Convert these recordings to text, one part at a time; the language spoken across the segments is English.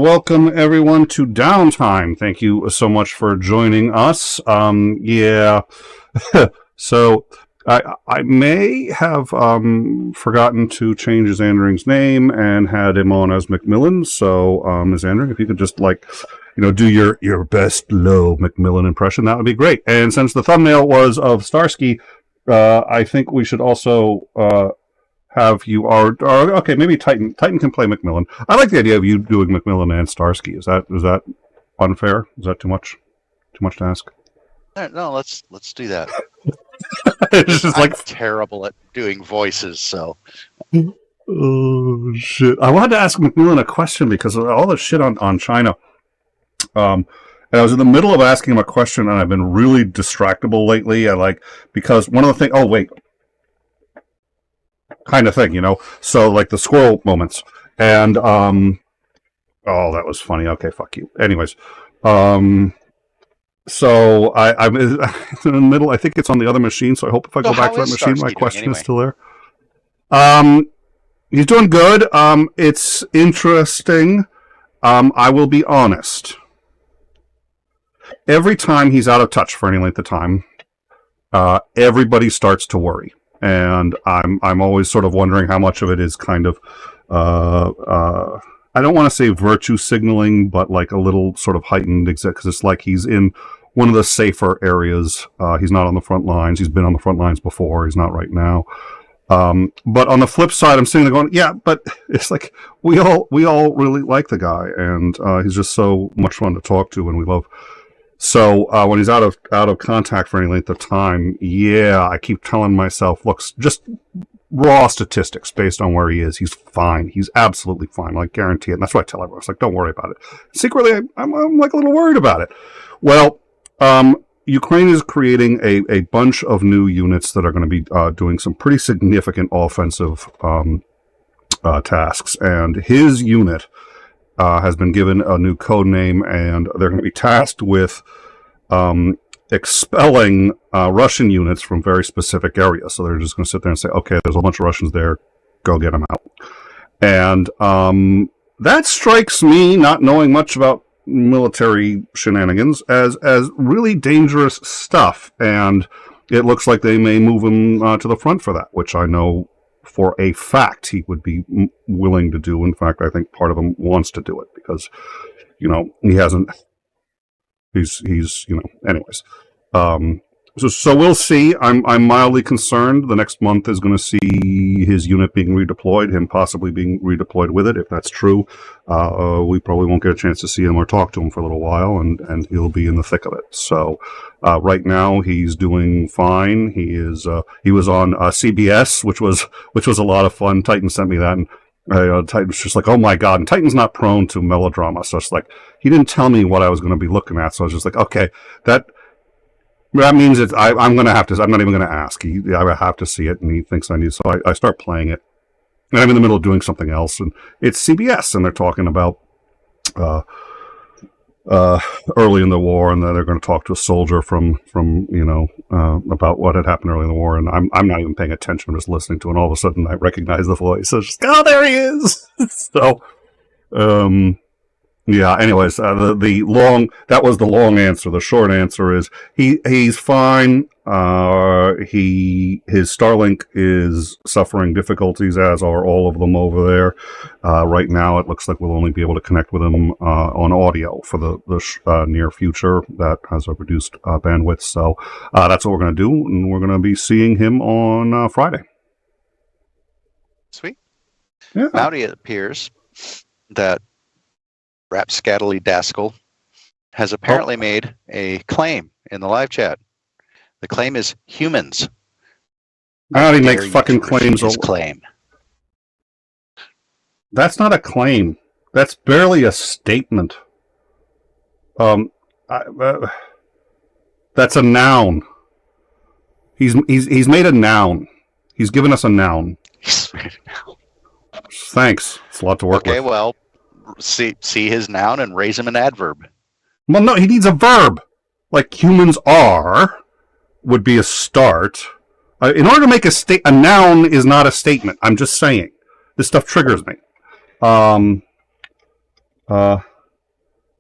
welcome everyone to Downtime. Thank you so much for joining us. So I may have forgotten to change Isandring's name and had him on as Macmillan. So, Isandring, if you could just do your best low Macmillan impression, that would be great. And since the thumbnail was of Starsky, I think we should also have you okay, maybe Titan can play Macmillan. I like the idea of you doing Macmillan and Starsky. Is that unfair? Is that too much to ask? No, let's do that. It's just I'm terrible at doing voices, so. Oh shit! I wanted to ask Macmillan a question because of all the shit on China. And I was in the middle of asking him a question, and I've been really distractible lately. Because one of the things. Oh wait. Kind of thing, So like the squirrel moments, and oh, that was funny. Okay, fuck you. Anyways, so I'm in the middle. I think it's on the other machine. So I hope if I go back to that machine, my question is still there. He's doing good. It's interesting. I will be honest. Every time he's out of touch for any length of time, everybody starts to worry. And I'm always sort of wondering how much of it is kind of, I don't want to say virtue signaling, but like a little sort of heightened, because it's like he's in one of the safer areas. He's not on the front lines. He's been on the front lines before. He's not right now. But on the flip side, I'm sitting there going, yeah, but it's like we all really like the guy, and he's just so much fun to talk to, and we love. So when he's out of contact for any length of time, yeah, I keep telling myself, look, just raw statistics based on where he is, he's fine. He's absolutely fine. I guarantee it. And that's what I tell everyone. It's like, don't worry about it. Secretly, I'm like a little worried about it. Well, Ukraine is creating a bunch of new units that are going to be doing some pretty significant offensive tasks. And his unit has been given a new code name, and they're going to be tasked with expelling Russian units from very specific areas. So they're just going to sit there and say, okay, there's a bunch of Russians there, go get them out. And that strikes me, not knowing much about military shenanigans, as really dangerous stuff. And it looks like they may move him to the front for that, which I know for a fact he would be willing to do. In fact, I think part of him wants to do it because, he hasn't. He's anyways. So we'll see. I'm mildly concerned. The next month is going to see his unit being redeployed, him possibly being redeployed with it. If that's true, we probably won't get a chance to see him or talk to him for a little while, and he'll be in the thick of it. So right now he's doing fine. He was on CBS, which was a lot of fun. Titan sent me that, and Titan's just like, oh my god. And Titan's not prone to melodrama, so it's like he didn't tell me what I was going to be looking at. So I was just like, okay, that means I'm going to have to. I'm not even going to ask. I have to see it, and he thinks I need. So I start playing it, and I'm in the middle of doing something else, and it's CBS, and they're talking about early in the war, and then they're going to talk to a soldier from about what had happened early in the war, and I'm not even paying attention. I'm just listening to it, and all of a sudden I recognize the voice. So it's just, oh, there he is. So, yeah. Anyways, that was the long answer. The short answer is he's fine. His Starlink is suffering difficulties, as are all of them over there. Right now, it looks like we'll only be able to connect with him on audio for the near future. That has a reduced bandwidth. So that's what we're going to do, and we're going to be seeing him on Friday. Sweet. Yeah. 𝗦𝗍𝐺, it appears that 𝗲𝗲𝗍 has apparently made a claim in the live chat. The claim is humans. He makes fucking claims. His claim. That's not a claim. That's barely a statement. That's a noun. He's made a noun. He's given us a noun. He's made a noun. Thanks. It's a lot to work with. Okay, well, see his noun and raise him an adverb. Well, no, he needs a verb. Like humans are would be a start. In order to make a noun is not a statement. I'm just saying. This stuff triggers me.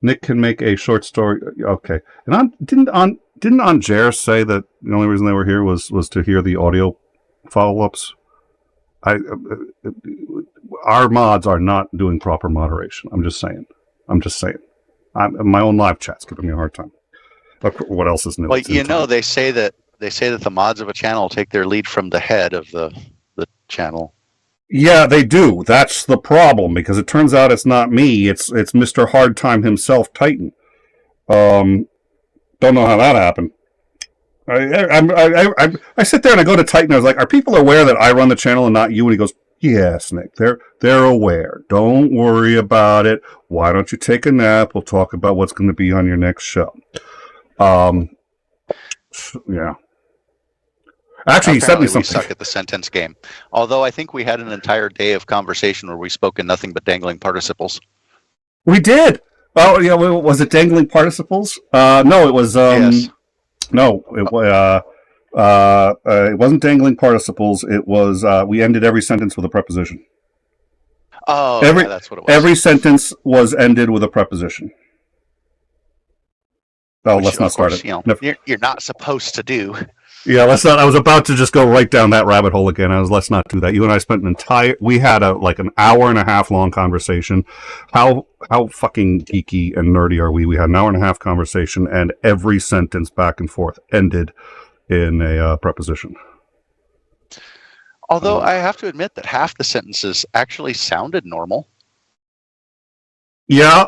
Nick can make a short story. Okay, and didn't 𝗏𝗏𝗄 say that the only reason they were here was to hear the audio follow-ups? Our mods are not doing proper moderation. I'm just saying. My own live chat's giving me a hard time. What else is new? Well, they say that the mods of a channel take their lead from the head of the channel. Yeah, they do. That's the problem, because it turns out it's not me. It's Mr. Hard Time himself, Titan. Don't know how that happened. I sit there and I go to Titan. I was like, "Are people aware that I run the channel and not you?" And he goes, "Yes, Nick. They're aware. Don't worry about it. Why don't you take a nap? We'll talk about what's going to be on your next show." Yeah. Actually, he sent me something. We suck at the sentence game. Although I think we had an entire day of conversation where we spoke in nothing but dangling participles. We did. Oh, yeah. Was it dangling participles? No, it was. Yes. No, it wasn't dangling participles. It was. We ended every sentence with a preposition. Oh, that's what it was. Every sentence was ended with a preposition. Oh, let's not start it. You're not supposed to do. Yeah, let's not. I was about to just go right down that rabbit hole again. Let's not do that. You and I spent we had an hour and a half long conversation. How fucking geeky and nerdy are we? We had an hour and a half conversation, and every sentence back and forth ended in a preposition. Although I have to admit that half the sentences actually sounded normal. Yeah,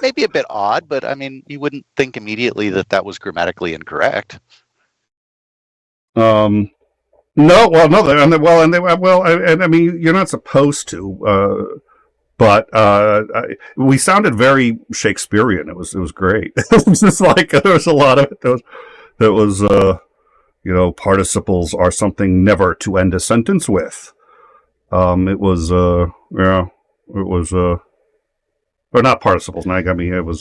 maybe a bit odd, but I mean, you wouldn't think immediately that was grammatically incorrect. No, well, no, and I mean, you're not supposed to, but we sounded very Shakespearean. It was great. It was just like there was a lot of it. That was participles are something never to end a sentence with. It was or not participles. Now you got me. It was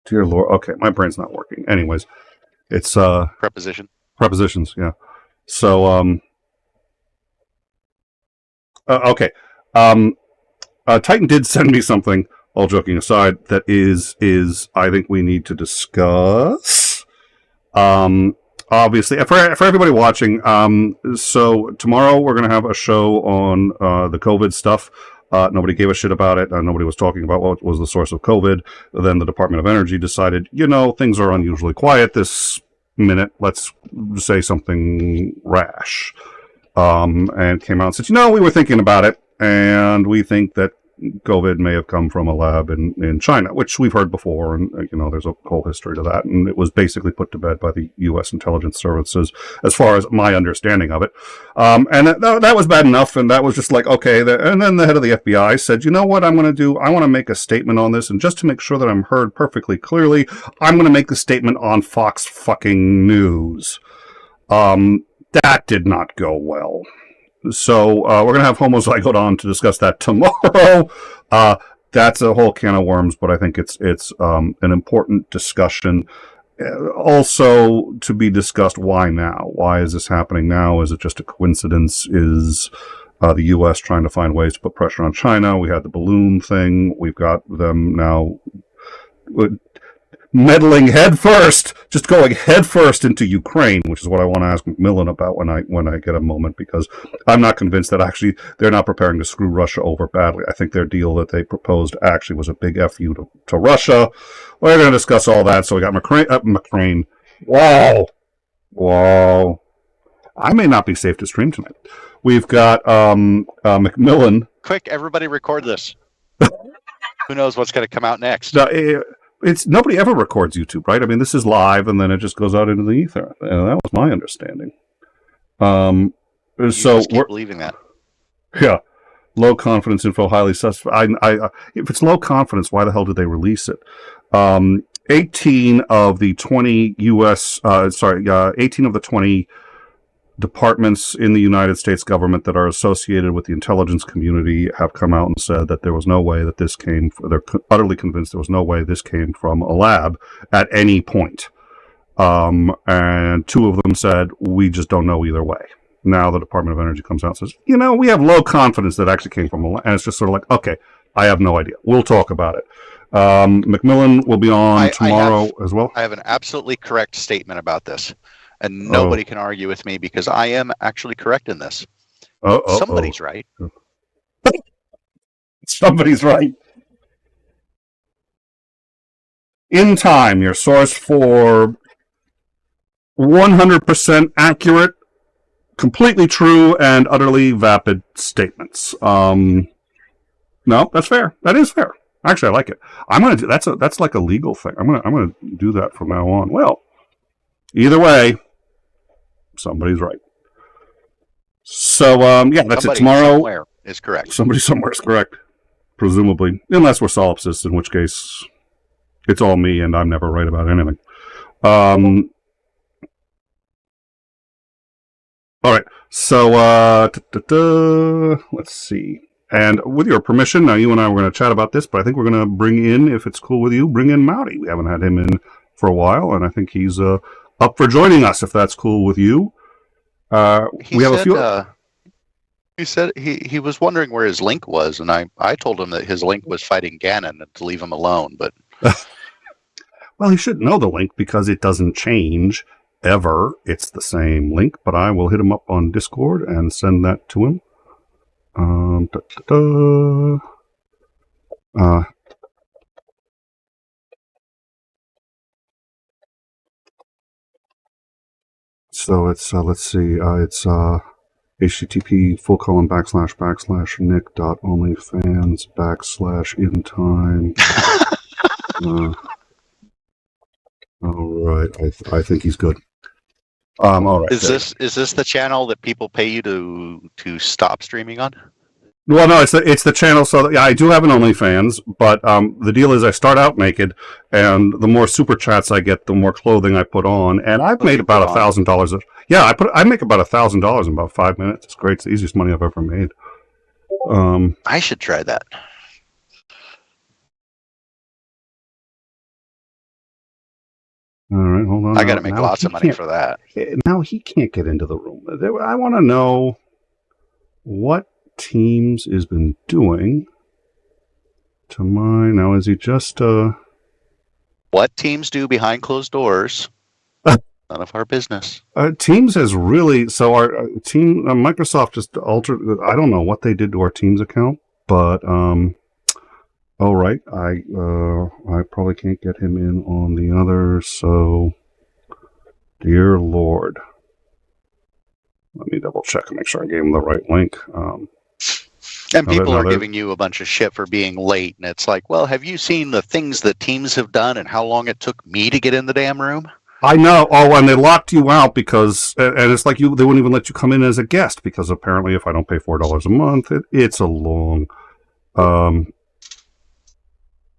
dear Lord. Okay, my brain's not working. Anyways, it's prepositions. Yeah. So okay. Titan did send me something. All joking aside, that is I think we need to discuss. Obviously, for everybody watching, so tomorrow we're going to have a show on the COVID stuff. Nobody gave a shit about it. Nobody was talking about what was the source of COVID. Then the Department of Energy decided, things are unusually quiet this minute. Let's say something rash. And came out and said, we were thinking about it, and we think that COVID may have come from a lab in China, which we've heard before, and there's a whole history to that, and it was basically put to bed by the U.S. intelligence services, as far as my understanding of it. And that was bad enough, and that was just like, okay. And then the head of the FBI said, what I'm going to do? I want to make a statement on this, and just to make sure that I'm heard perfectly clearly, I'm going to make the statement on Fox fucking News. That did not go well. So we're going to have Homozygote on to discuss that tomorrow. That's a whole can of worms, but I think it's an important discussion. Also to be discussed, why now? Why is this happening now? Is it just a coincidence? Is the U.S. trying to find ways to put pressure on China? We had the balloon thing. We've got them now meddling just going headfirst into Ukraine, which is what I want to ask Macmillan about when I get a moment, because I'm not convinced that actually they're not preparing to screw Russia over badly. I think their deal that they proposed actually was a big FU to Russia. We're going to discuss all that. So we got McCrane. Wow. I may not be safe to stream tonight. We've got Macmillan. Quick, everybody record this. Who knows what's going to come out next? It's nobody ever records YouTube, right? I mean, this is live, and then it just goes out into the ether. And that was my understanding. So we're believing that. Yeah, low confidence info, highly suspect. If it's low confidence, why the hell did they release it? 18 of the 20 18 of the 20 departments in the United States government that are associated with the intelligence community have come out and said that there was no way that this came. They're utterly convinced there was no way this came from a lab at any point. And two of them said, we just don't know either way. Now the Department of Energy comes out and says, you know, we have low confidence that actually came from a, and it's just sort of like, okay, I have no idea. We'll talk about it. McMillan will be on tomorrow as well. I have an absolutely correct statement about this, and nobody can argue with me because I am actually correct in this. Somebody's right. Somebody's right. In Time, your source for 100% accurate, completely true, and utterly vapid statements. No, that's fair. That is fair. Actually, I like it. I'm gonna do that's like a legal thing. I'm gonna do that from now on. Well, either way, somebody's right. So yeah, that's it. Tomorrow somewhere is correct. Somebody somewhere is correct, presumably, unless we're solipsists, in which case it's all me and I'm never right about anything. All right. So let's see. And with your permission, now you and I were going to chat about this, but I think we're going to bring in, if it's cool with you, bring in 𝗦𝗍𝐸. We haven't had him in for a while, and I think he's up for joining us, if that's cool with you. We have a few. He said he was wondering where his link was, and I told him that his link was fighting Ganon and to leave him alone. But well, he should know the link because it doesn't change ever. It's the same link, but I will hit him up on Discord and send that to him. So it's let's see, it's http://nick.onlyfans/in-time. All right, I think he's good. All right. Is this the channel that people pay you to stop streaming on? Well, no, it's the channel. So yeah, I do have an OnlyFans, but the deal is I start out naked, and the more super chats I get, the more clothing I put on, and I've made about $1,000. Yeah, I make about $1,000 in about 5 minutes. It's great. It's the easiest money I've ever made. I should try that. All right, hold on. I got to make lots of money for that. Now he can't get into the room. I want to know what Teams has been doing to mine. Now, is he just what Teams do behind closed doors? None of our business. Teams has really, so our team, Microsoft just altered, I don't know what they did to our Teams account, but all right, I probably can't get him in on the other, so dear Lord, let me double check and make sure I gave him the right link. And people are giving you a bunch of shit for being late, and it's like, well, have you seen the things that Teams have done and how long it took me to get in the damn room? I know. Oh, and they locked you out because, and it's like they wouldn't even let you come in as a guest because apparently if I don't pay $4 a month, it's a long,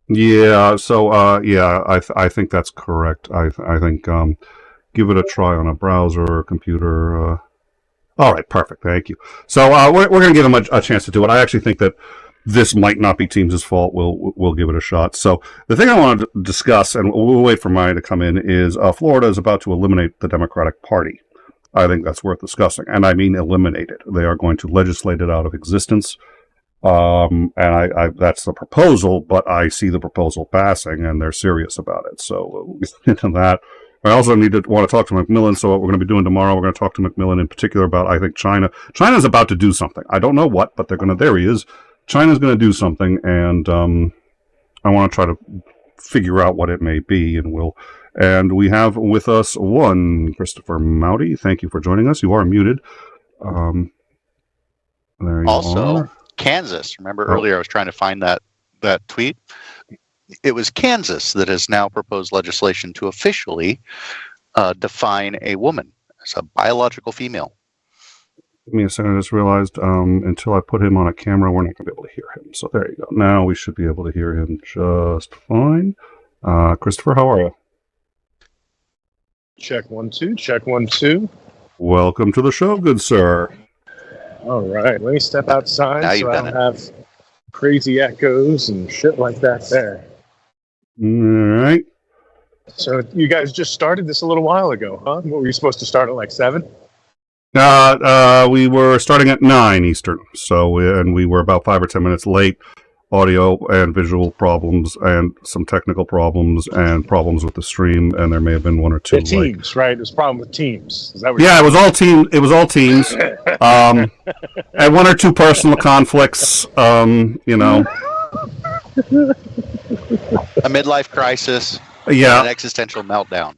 yeah. So, yeah, I think that's correct. I think, give it a try on a browser or a computer, all right, perfect. Thank you. So we're going to give him a chance to do it. I actually think that this might not be Teams' fault. We'll give it a shot. So the thing I want to discuss, and we'll wait for Maya to come in, is Florida is about to eliminate the Democratic Party. I think that's worth discussing, and I mean eliminate it. They are going to legislate it out of existence, and I that's the proposal. But I see the proposal passing, and they're serious about it. So we'll get into that. I also want to talk to McMillan, so what we're going to be doing tomorrow, we're going to talk to McMillan in particular about, I think, China. China's about to do something. I don't know what, but there he is. China's going to do something, and I want to try to figure out what it may be, and we have with us one, Christopher 𝗦𝗍𝐸. Thank you for joining us. You are muted. There you also, are. Kansas. Remember earlier I was trying to find that tweet? It was Kansas that has now proposed legislation to officially define a woman as a biological female. Give me a second. I just realized until I put him on a camera, we're not going to be able to hear him. So there you go. Now we should be able to hear him just fine. Christopher, how are you? Check 1 2. Check 1 2. Welcome to the show, good sir. All right. Let me step outside so I don't have crazy echoes and shit like that there. All right. So you guys just started this a little while ago, huh? What, were you supposed to start at like 7? We were starting at 9 Eastern, and we were about 5 or 10 minutes late. Audio and visual problems, and some technical problems, and problems with the stream, and there may have been one or two. Teams, right? There's a problem with Teams. Is that what it was all team. It was all teams, and one or two personal conflicts. You know, a midlife crisis. Yeah, an existential meltdown.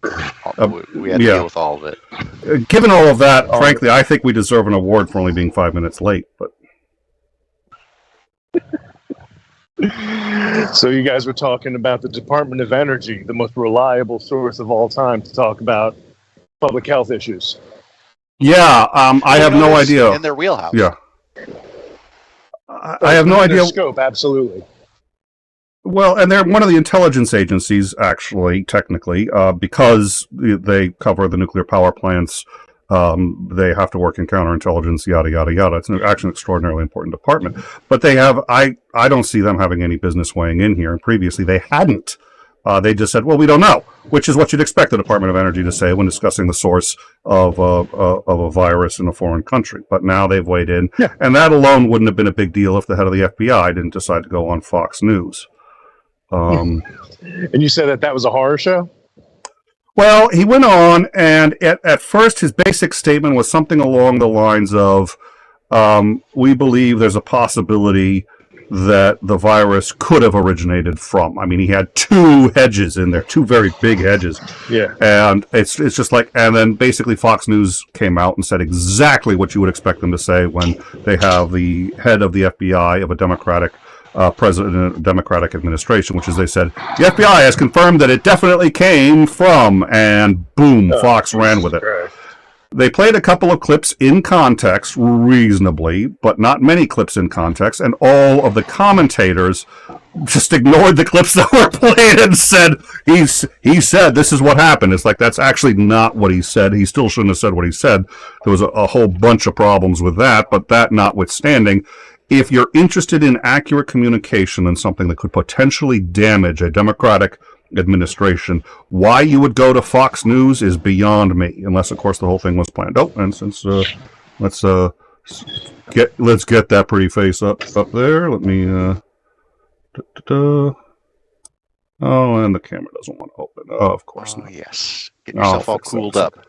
We had to deal with all of it. Given all of that, frankly, I think we deserve an award for only being 5 minutes late. But so you guys were talking about the Department of Energy, the most reliable source of all time to talk about public health issues. Yeah, I have no idea. In their wheelhouse. Yeah, I have no idea. Scope, absolutely. Well, and they're one of the intelligence agencies, actually, technically, because they cover the nuclear power plants. They have to work in counterintelligence, yada, yada, yada. It's actually an extraordinarily important department. But they have, I don't see them having any business weighing in here. And previously they hadn't. They just said, well, we don't know, which is what you'd expect the Department of Energy to say when discussing the source of a virus in a foreign country. But now they've weighed in. Yeah. And that alone wouldn't have been a big deal if the head of the FBI didn't decide to go on Fox News. And you said that was a horror show? Well, he went on, and at first his basic statement was something along the lines of, we believe there's a possibility that the virus could have originated from. I mean, he had two hedges in there, two very big hedges. Yeah. And it's just like, and then basically Fox News came out and said exactly what you would expect them to say when they have the head of the FBI of a Democratic president of Democratic administration, which is they said, the FBI has confirmed that it definitely came from, and boom, Fox ran with it. Right. They played a couple of clips in context reasonably, but not many clips in context, and all of the commentators just ignored the clips that were played and said, he said this is what happened. It's like, that's actually not what he said. He still shouldn't have said what he said. There was a whole bunch of problems with that, but that notwithstanding, if you're interested in accurate communication and something that could potentially damage a Democratic administration, why you would go to Fox News is beyond me, unless, of course, the whole thing was planned. Oh, and since let's get that pretty face up there. Let me. Oh, and the camera doesn't want to open. Oh, of course not. Yes, get yourself all cooled up.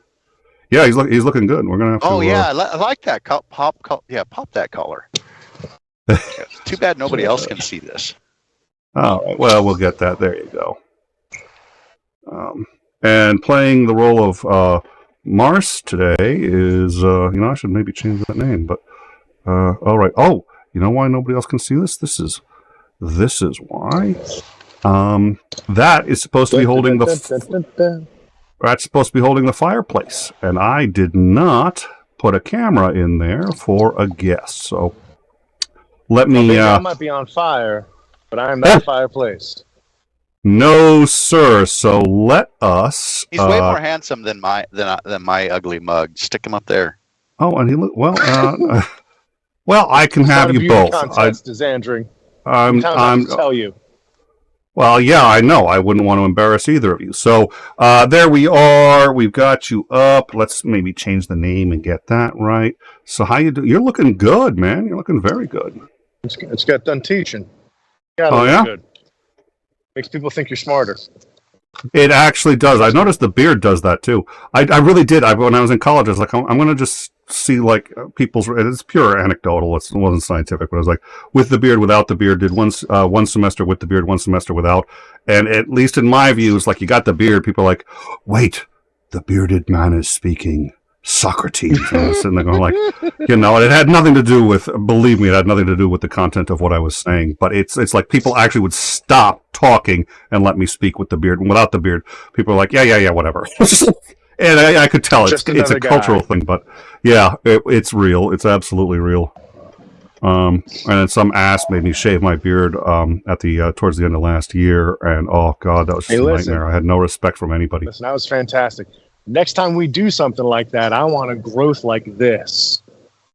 Yeah, he's looking good. We're gonna have to. Oh yeah, I like that. Pop that color. It's too bad nobody else can see this. All right. Well, we'll get that. There you go. And playing the role of Mars today is, I should maybe change that name, but all right. Oh, you know why nobody else can see this? This is why. That is supposed to be holding that's supposed to be holding the fireplace, and I did not put a camera in there for a guest. So let me. I might be on fire, but I am not fireplace. No, sir. So let us. He's way more handsome than my ugly mug. Stick him up there. Oh, and he look well. Well, I can have you both. Isandring. I'm tell you. Well, yeah, I know. I wouldn't want to embarrass either of you. So there we are. We've got you up. Let's maybe change the name and get that right. So how you do? You're looking good, man. You're looking very good. It's got done teaching. Oh yeah. Good. Makes people think you're smarter. It actually does. I noticed the beard does that too. I really did. When I was in college, I was like, I'm going to just see like people's. It's pure anecdotal. It wasn't scientific, but I was like, with the beard, without the beard. Did one semester with the beard, one semester without. And at least in my view, it's like you got the beard. People are like, wait, the bearded man is speaking. Socrates. And I was sitting there going like, it had nothing to do with, believe me, it had nothing to do with the content of what I was saying, but it's like people actually would stop talking and let me speak with the beard, and without the beard, people are like, yeah, whatever. And I could tell it's a cultural thing, but yeah, it's real. It's absolutely real. And then some ass made me shave my beard at the towards the end of last year, and oh god, that was just a nightmare. I had no respect from anybody. Listen, that was fantastic. Next time we do something like that, I want a growth like this,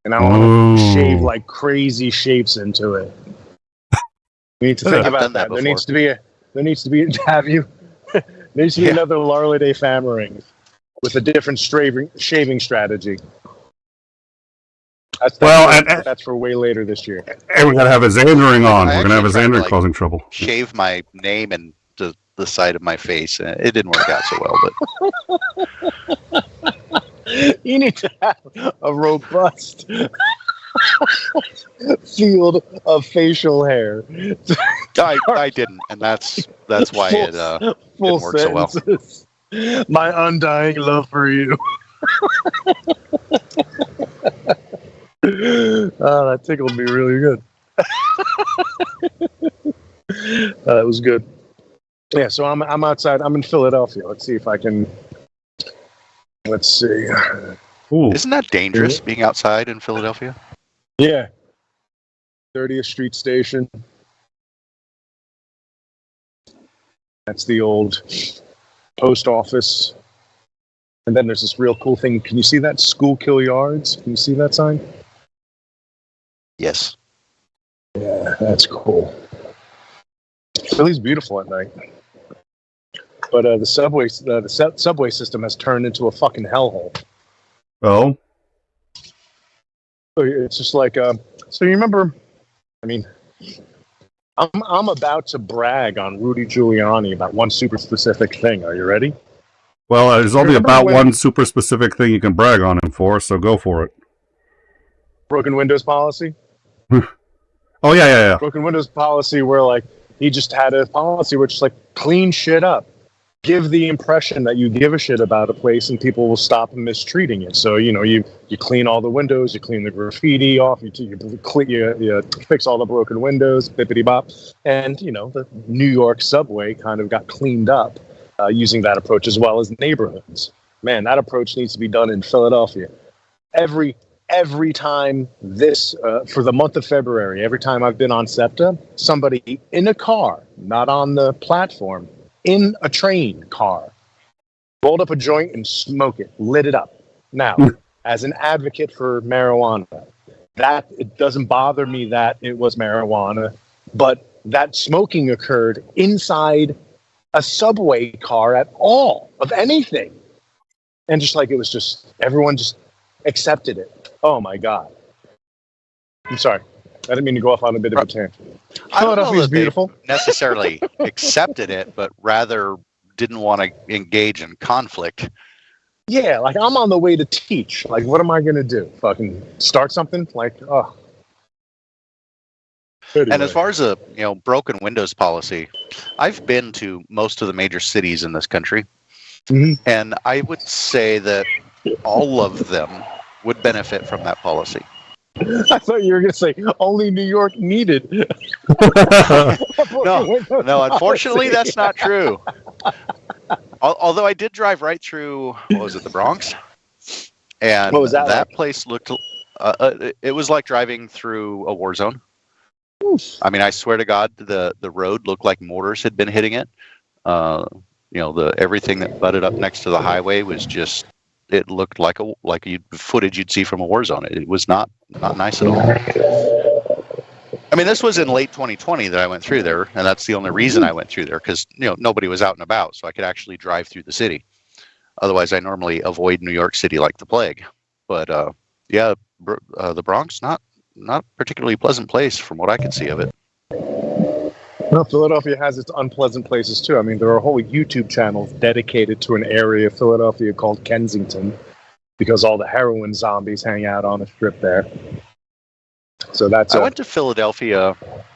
and I want to shave like crazy shapes into it. We need to think about that. There needs to be another 𝗲𝗲𝗪 𝗲 with a different shaving strategy. That's for way later this year. And we're gonna have Isandring on. I We're gonna have actually tried to, Isandring causing trouble. Shave my name and the side of my face. It didn't work out so well, but You need to have a robust field of facial hair. I didn't, and that's why it didn't work so well. My undying love for you. Oh, that tickled me really good. That was good. Yeah, so I'm outside. I'm in Philadelphia. Let's see if I can. Let's see. Ooh. Isn't that dangerous being outside in Philadelphia? Yeah. 30th Street Station. That's the old post office. And then there's this real cool thing. Can you see that? Schuylkill Yards. Can you see that sign? Yes. Yeah, that's cool. Philly's beautiful at night. But the subway system has turned into a fucking hellhole. Oh. So it's just like, so you remember, I mean, I'm about to brag on Rudy Giuliani about one super specific thing. Are you ready? Well, there's only about one super specific thing you can brag on him for, so go for it. Broken windows policy? Oh, yeah. Broken windows policy where, like, he just had a policy where just, like, clean shit up. Give the impression that you give a shit about a place and people will stop mistreating it. So, you know, you clean all the windows, you clean the graffiti off, you fix all the broken windows, bippity bop. And, you know, the New York subway kind of got cleaned up using that approach, as well as neighborhoods. Man, that approach needs to be done in Philadelphia. Every time this, for the month of February, every time I've been on SEPTA, somebody in a car, not on the platform, in a train car, rolled up a joint and smoked it, lit it up. Now, as an advocate for marijuana, that it doesn't bother me that it was marijuana, but that smoking occurred inside a subway car at all, of anything. And just like it was just, everyone just accepted it. Oh my God. I'm sorry. I didn't mean to go off on a bit of a tangent. Philadelphia's beautiful. Necessarily accepted it, but rather didn't want to engage in conflict. Yeah, like I'm on the way to teach. Like, what am I going to do? Fucking start something? Like, oh. Anyway. And as far as the broken windows policy, I've been to most of the major cities in this country, and I would say that all of them would benefit from that policy. I thought you were going to say only New York needed. No, unfortunately, that's not true. Although I did drive right through, the Bronx? And what was that like? Place looked, it was like driving through a war zone. Oof. I mean, I swear to God, the road looked like mortars had been hitting it. Everything that butted up next to the highway was just, it looked like footage you'd see from a war zone. It was not nice at all. I mean, this was in late 2020 that I went through there, and that's the only reason I went through there, because nobody was out and about, so I could actually drive through the city. Otherwise, I normally avoid New York City like the plague. But the Bronx, not particularly pleasant place from what I could see of it. Well, Philadelphia has its unpleasant places too. I mean, there are whole YouTube channels dedicated to an area of Philadelphia called Kensington, because all the heroin zombies hang out on the strip there. So I went to Philadelphia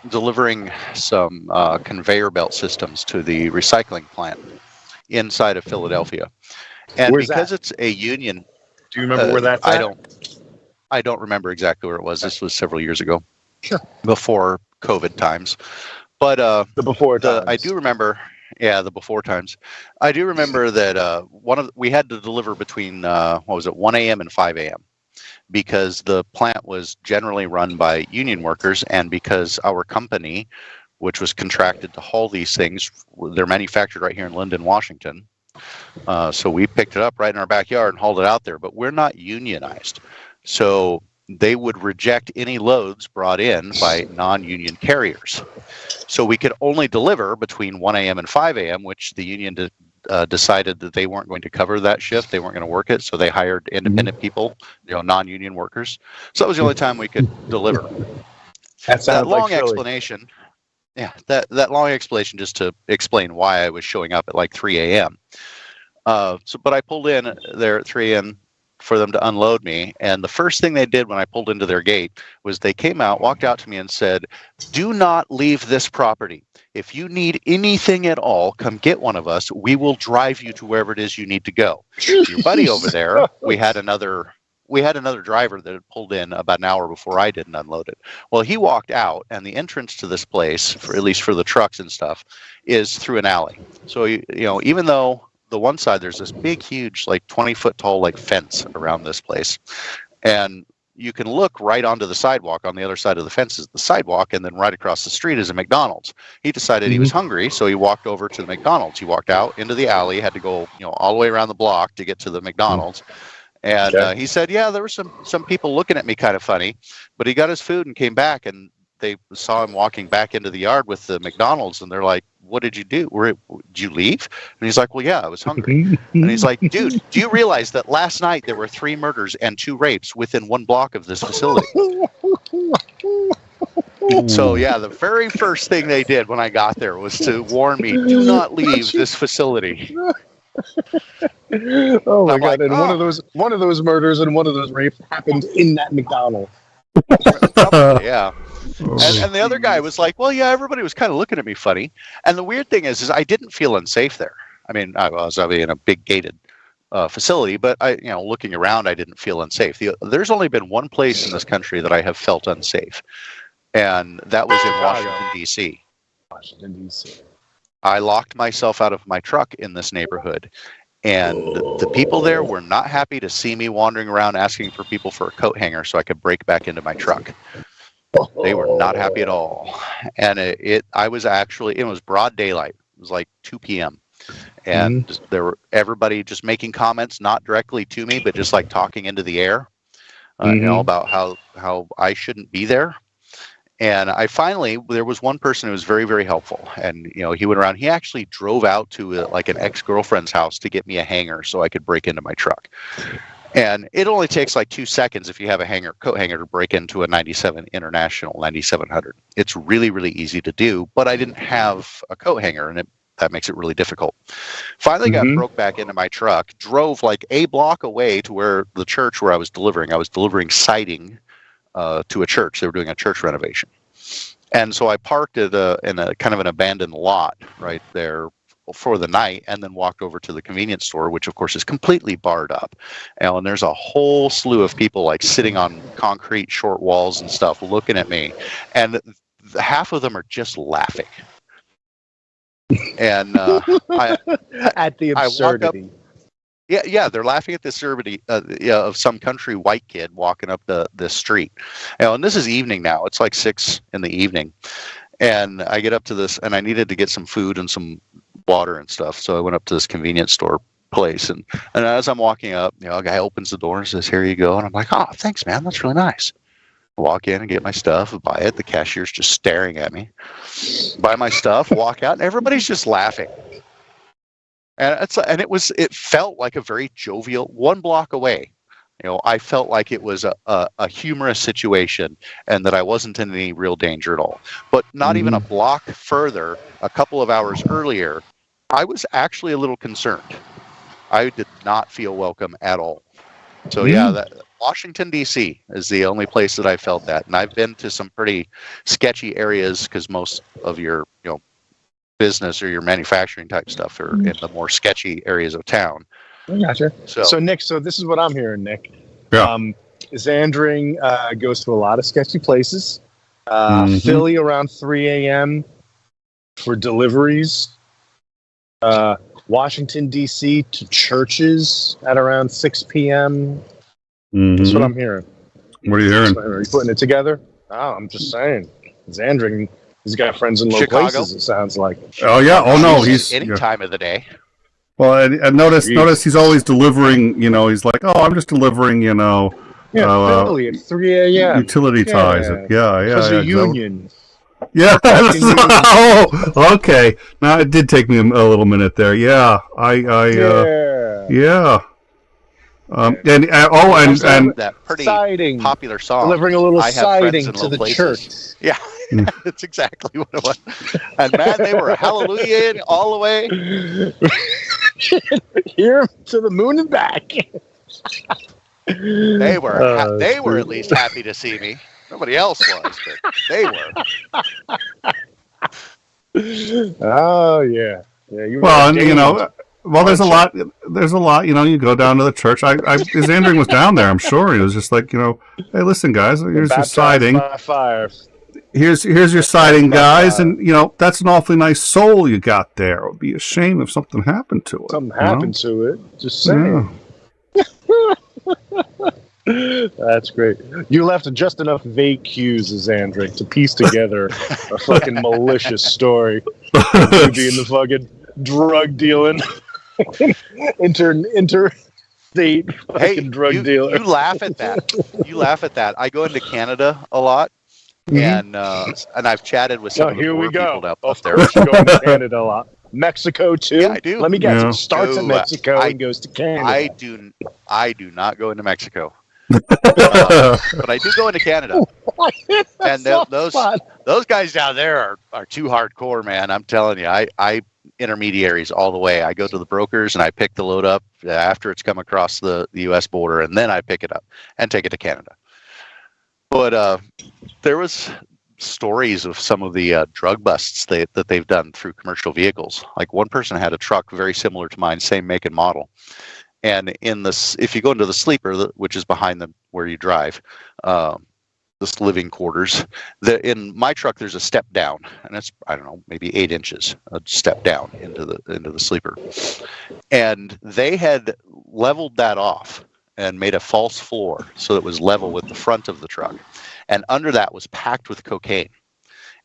delivering some conveyor belt systems to the recycling plant inside of Philadelphia. And Where's because that? It's a union. Do you remember where that's at? I don't remember exactly where it was. This was several years ago. Sure. Before COVID times. But the before times. I do remember, the before times. I do remember that we had to deliver between 1 a.m. and 5 a.m. because the plant was generally run by union workers, and because our company, which was contracted to haul these things, they're manufactured right here in Linden, Washington. So we picked it up right in our backyard and hauled it out there. But we're not unionized, so they would reject any loads brought in by non-union carriers. So we could only deliver between 1 a.m. and 5 a.m., which the union decided that they weren't going to cover that shift. They weren't going to work it, so they hired independent people, non-union workers. So that was the only time we could deliver. That long explanation. Yeah, that long explanation just to explain why I was showing up at like 3 a.m. But I pulled in there at 3 a.m. for them to unload me, and the first thing they did when I pulled into their gate was they came out, walked out to me, and said, "Do not leave this property. If you need anything at all, come get one of us. We will drive you to wherever it is you need to go." Your buddy over there, we had another driver that had pulled in about an hour before I did and unloaded. Well, he walked out, and the entrance to this place, at least for the trucks and stuff, is through an alley. So even though the one side there's this big, huge, like 20-foot tall like fence around this place, and you can look right onto the sidewalk. On the other side of the fence is the sidewalk, and then right across the street is a McDonald's. He decided he was hungry, so he walked over to the McDonald's. He walked out into the alley, had to go all the way around the block to get to the McDonald's. And he said, yeah, there were some people looking at me kind of funny, but he got his food and came back, and they saw him walking back into the yard with the McDonald's, and they're like, "What did you do? Did you leave?" And he's like, "Well, yeah, I was hungry." And he's like, "Dude, do you realize that last night there were 3 murders and 2 rapes within 1 block of this facility?" So yeah, the very first thing they did when I got there was to warn me, "Do not leave this facility." Oh my God! And one of those murders and one of those rapes happened in that McDonald's. Yeah. And the other guy was like, "Well, yeah, everybody was kind of looking at me funny." And the weird thing is I didn't feel unsafe there. I mean, I was in a big gated facility, but looking around, I didn't feel unsafe. There's only been one place in this country that I have felt unsafe, and that was in Washington, D.C. Washington, D.C. I locked myself out of my truck in this neighborhood, and the people there were not happy to see me wandering around asking for people for a coat hanger so I could break back into my truck. They were not happy at all. And it was broad daylight. It was like 2 p.m. And there were everybody just making comments, not directly to me, but just like talking into the air, about how I shouldn't be there. And there was one person who was very, very helpful. And, he went around, he actually drove out to an ex-girlfriend's house to get me a hanger so I could break into my truck. And it only takes like 2 seconds if you have a coat hanger to break into a 97 International 9700. It's really, really easy to do, but I didn't have a coat hanger, and that makes it really difficult. Finally broke back into my truck, drove like a block away to where the church where I was delivering siding to a church. They were doing a church renovation. And so I parked in a kind of an abandoned lot right there for the night, and then walked over to the convenience store, which of course is completely barred up. And there's a whole slew of people like sitting on concrete short walls and stuff looking at me, and half of them are just laughing. And at the absurdity. Yeah, they're laughing at the absurdity of some country white kid walking up the street. And this is evening now. It's like 6 in the evening. And I get up to this, and I needed to get some food and some water and stuff. So I went up to this convenience store place. And as I'm walking up, a guy opens the door and says, "Here you go." And I'm like, "Oh, thanks, man. That's really nice." I walk in and get my stuff, buy it. The cashier's just staring at me. Buy my stuff, walk out, and everybody's just laughing. And it felt like a very jovial 1 block away. I felt like it was a humorous situation and that I wasn't in any real danger at all. But not even a block further, a couple of hours earlier, I was actually a little concerned. I did not feel welcome at all. So Washington, D.C. is the only place that I felt that. And I've been to some pretty sketchy areas because most of your business or your manufacturing type stuff are in the more sketchy areas of town. I gotcha. So Nick, this is what I'm hearing, Nick. Yeah. Isandring goes to a lot of sketchy places. Philly around 3 a.m. for deliveries. Washington, D.C. to churches at around 6 p.m. That's what I'm hearing. What are you hearing? Are you putting it together? Oh, I'm just saying. Isandring, he's got friends in low places, it sounds like. Oh, yeah. Oh, no. He's any time of the day. Well, and notice he's always delivering, he's like, "Oh, I'm just delivering, Philly at 3 a.m. utility ties." Yeah. Because the union. Yeah. Oh, okay. Now it did take me a little minute there. Yeah. Yeah. And that pretty siding, popular song. Delivering a little I have siding friends in to low the places. church. Yeah, that's exactly what it was. And man, they were hallelujah all the way. Here to the moon and back. They were at least happy to see me. Nobody else was, but they were. Oh yeah, yeah. Well, and, you know, well, there's a lot. You know, you go down to the church. Isandring was down there. I'm sure he was just like, you know, hey, listen, guys, here's your siding. By fire. Here's your siding, guys, and you know that's an awfully nice soul you got there. It would be a shame if something happened to it. Something happened to it. Just saying. Yeah. That's great. You left just enough vague cues, Isandring, to piece together a fucking malicious story. You being the fucking drug dealing interstate fucking drug dealer. You laugh at that. You laugh at that. I go into Canada a lot, and I've chatted with some of the poor people up there. You go into Canada a lot. Mexico too. Yeah, I do. Let me guess. It starts in Mexico and goes to Canada. I do not go into Mexico. But I do go into Canada, and those guys down there are too hardcore, man. I'm telling you, I intermediaries all the way. I go to the brokers and I pick the load up after it's come across the U.S. border, and then I pick it up and take it to Canada. But there was stories of some of the drug busts that they've done through commercial vehicles. Like one person had a truck very similar to mine, same make and model. And if you go into the sleeper, which is behind where you drive, this living quarters, in my truck there's a step down, and it's, I don't know, maybe 8 inches, a step down into the sleeper. And they had leveled that off and made a false floor so it was level with the front of the truck. And under that was packed with cocaine.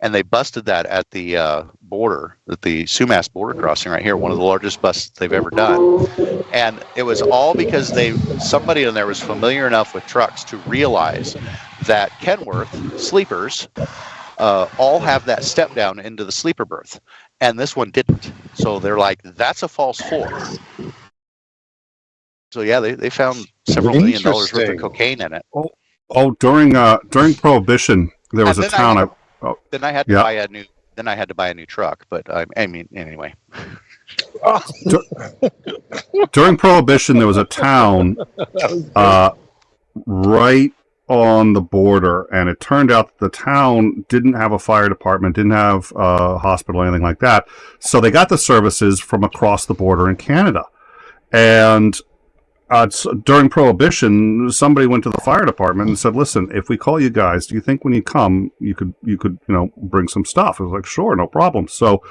And they busted that at the border, at the Sumas border crossing right here, one of the largest busts they've ever done. And it was all because somebody in there was familiar enough with trucks to realize that Kenworth sleepers all have that step down into the sleeper berth. And this one didn't. So they're like, that's a false floor. So yeah, they found several $1 million worth of cocaine in it. During Prohibition, there was a town. Then I had to buy a new. Then I had to buy a new truck. But I mean, anyway. During Prohibition, there was a town right on the border, and it turned out that the town didn't have a fire department, didn't have a hospital, anything like that. So they got the services from across the border in Canada, and during Prohibition, somebody went to the fire department and said, "Listen, if we call you guys, do you think when you come, you could bring some stuff?" I was like, "Sure, no problem." So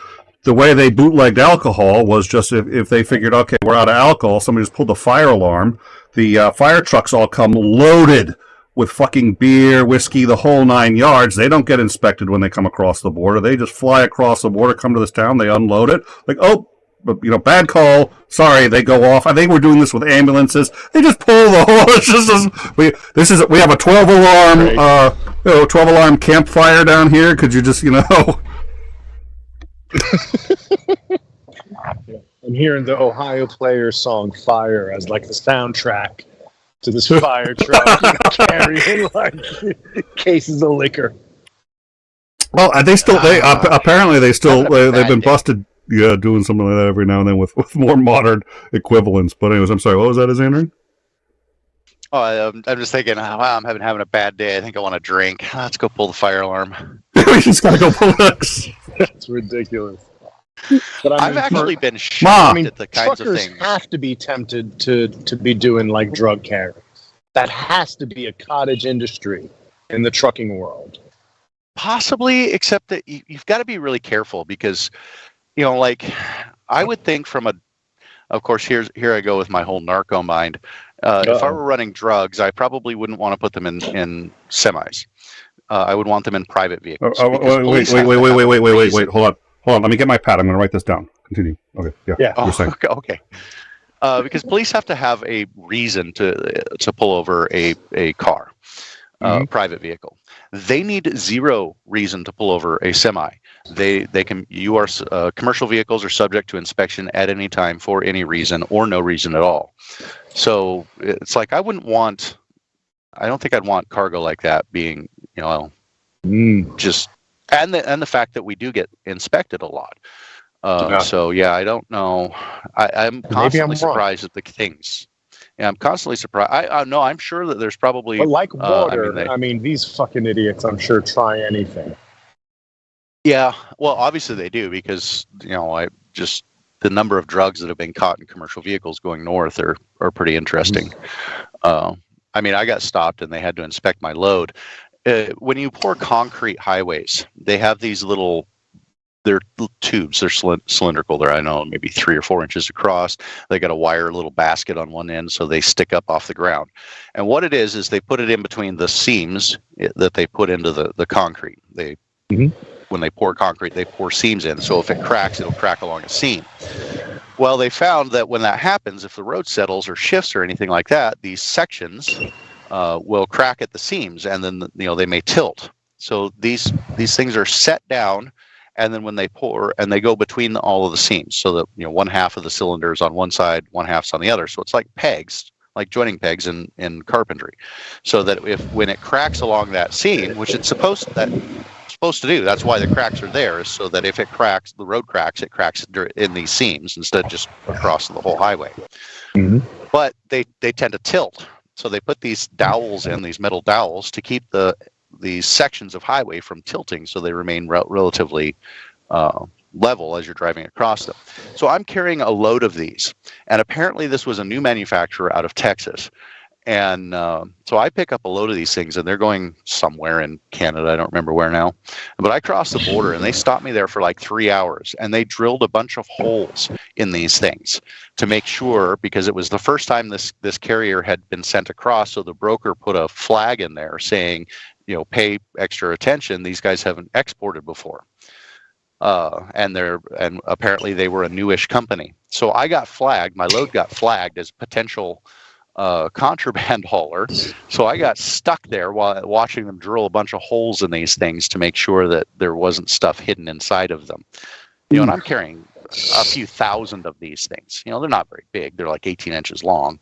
the way they bootlegged alcohol was just if they figured, okay, we're out of alcohol, somebody just pulled the fire alarm. The fire trucks all come loaded with fucking beer, whiskey, the whole 9 yards. They don't get inspected when they come across the border. They just fly across the border, come to this town, they unload it. Like, oh, but bad call. Sorry, they go off. I think we're doing this with ambulances. They just pull the whole. We have a 12 alarm campfire down here. Could you just I'm hearing the Ohio Players song "Fire" as like the soundtrack to this fire truck carrying like cases of liquor. Well, they've been busted. Yeah, doing something like that every now and then with more modern equivalents. But anyways, I'm sorry. What was that, Isandring? Oh, I'm just thinking, wow, I'm having a bad day. I think I want a drink. Let's go pull the fire alarm. We just gotta go pull this. That's ridiculous. But I've actually been shocked at the kinds of things. Truckers have to be tempted to be doing like drug carries. That has to be a cottage industry in the trucking world. Possibly, except that you've got to be really careful because, like I would think of course, here I go with my whole narco mind. If I were running drugs, I probably wouldn't want to put them in semis. I would want them in private vehicles. Wait. Hold on. Let me get my pad. I'm going to write this down. Continue. Okay. Yeah. Okay. Because police have to have a reason to pull over a car. private vehicle. They need zero reason to pull over a semi. Commercial vehicles are subject to inspection at any time for any reason or no reason at all. So it's like I don't think I'd want cargo like that being, just, and the fact that we do get inspected a lot. So yeah, I don't know. I'm constantly surprised at the things. Yeah, I'm constantly surprised. No, I'm sure that there's probably. But like water, these fucking idiots, I'm sure, try anything. Yeah, well, obviously they do because the number of drugs that have been caught in commercial vehicles going north are pretty interesting. I got stopped and they had to inspect my load. When you pour concrete highways, they have these little. They're tubes. They're cylindrical. They're, I know, maybe 3 or 4 inches across. They got a wire little basket on one end, so they stick up off the ground. And what it is they put it in between the seams that they put into the concrete. When they pour concrete, they pour seams in. So if it cracks, it'll crack along a seam. Well, they found that when that happens, if the road settles or shifts or anything like that, these sections will crack at the seams, and then they may tilt. So these things are set down. And then when they pour, and they go between all of the seams, so that one half of the cylinder is on one side, one half's on the other. So it's like pegs, like joining pegs in carpentry. So that when it cracks along that seam, which it's supposed to do, that's why the cracks are there, is so that if it cracks, the road cracks, it cracks in these seams instead of just across the whole highway. But they tend to tilt, so they put these dowels in, these metal dowels, to keep these sections of highway from tilting, so they remain relatively level as you're driving across them. So I'm carrying a load of these, and apparently this was a new manufacturer out of Texas. And so I pick up a load of these things, and they're going somewhere in Canada. I don't remember where now. But I crossed the border, and they stopped me there for like 3 hours, and they drilled a bunch of holes in these things to make sure, because it was the first time this carrier had been sent across, so the broker put a flag in there saying, pay extra attention. These guys haven't exported before. And apparently they were a newish company. So I got flagged. My load got flagged as potential contraband hauler. So I got stuck there while watching them drill a bunch of holes in these things to make sure that there wasn't stuff hidden inside of them. And I'm carrying a few thousand of these things. They're not very big. They're like 18 inches long.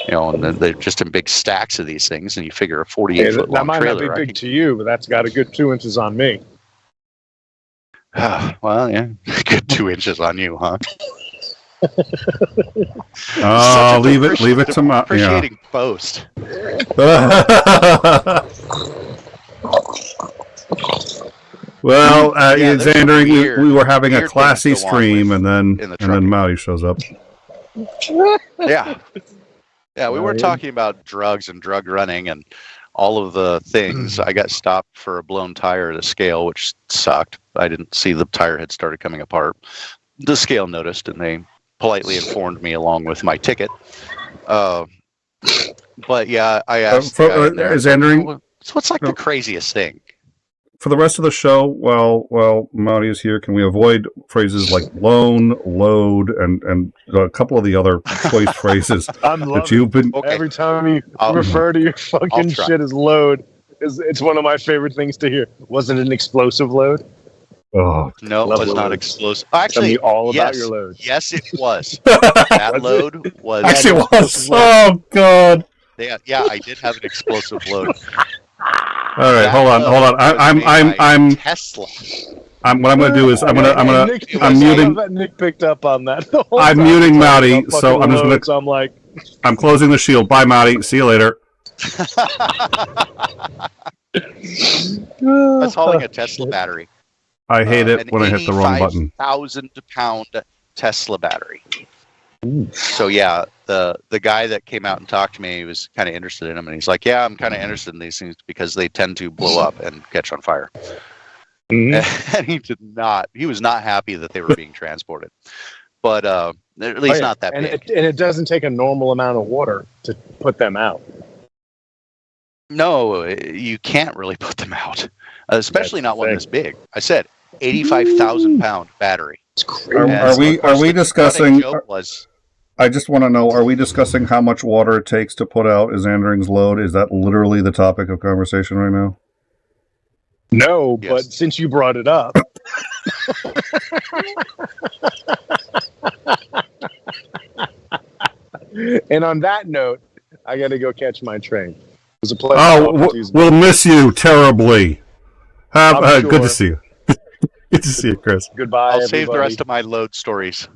And they're just in big stacks of these things. And you figure a 48-foot long trailer. That might not be big to you, but that's got a good 2 inches on me. Well, yeah, good 2 inches on you, huh? Leave it to my appreciating boast. Well, Isandring, we were having a classy stream, and then 𝗏𝗏𝗏 shows up. Yeah, we were talking about drugs and drug running and all of the things. I got stopped for a blown tire at a scale, which sucked. I didn't see the tire had started coming apart. The scale noticed, and they politely informed me along with my ticket. But yeah, I asked. Isandring, what's like the craziest thing? For the rest of the show, while 𝗏𝗏𝗏 is here, can we avoid phrases like loan, load, and a couple of the other choice phrases that you've been... Okay. Every time you refer to your fucking shit as load, it's one of my favorite things to hear. Wasn't it an explosive load? Oh, no, it was not explosive. Actually, tell me all about your load. Yes, it was. That load was... Actually, it was. Oh, God. Yeah, I did have an explosive load. All right, hold on. I'm Tesla. What I'm going to do is I'm muting. Nick picked up on that. I'm muting 𝗏𝗏𝗏, so I'm just going to. I'm closing the shield. Bye, 𝗏𝗏𝗏. See you later. That's hauling a Tesla battery. I hate it when I hit the wrong button. 85,000-pound Tesla battery. So yeah, the guy that came out and talked to me, he was kind of interested in them, and he's like, "Yeah, I'm kind of interested in these things because they tend to blow up and catch on fire." And he was not happy that they were being transported, but at least not that big. And it doesn't take a normal amount of water to put them out. No, you can't really put them out, especially not one this big. I said 85,000-pound battery. Are we discussing? I just want to know, are we discussing how much water it takes to put out Isandring's load? Is that literally the topic of conversation right now? No, Yes. but since you brought it up. And on that note, I got to go catch my train. It was a pleasure. We'll miss you terribly. I'm Good to sure. see you. Good to see you, Chris. Goodbye, I'll save the everybody. rest of my load stories.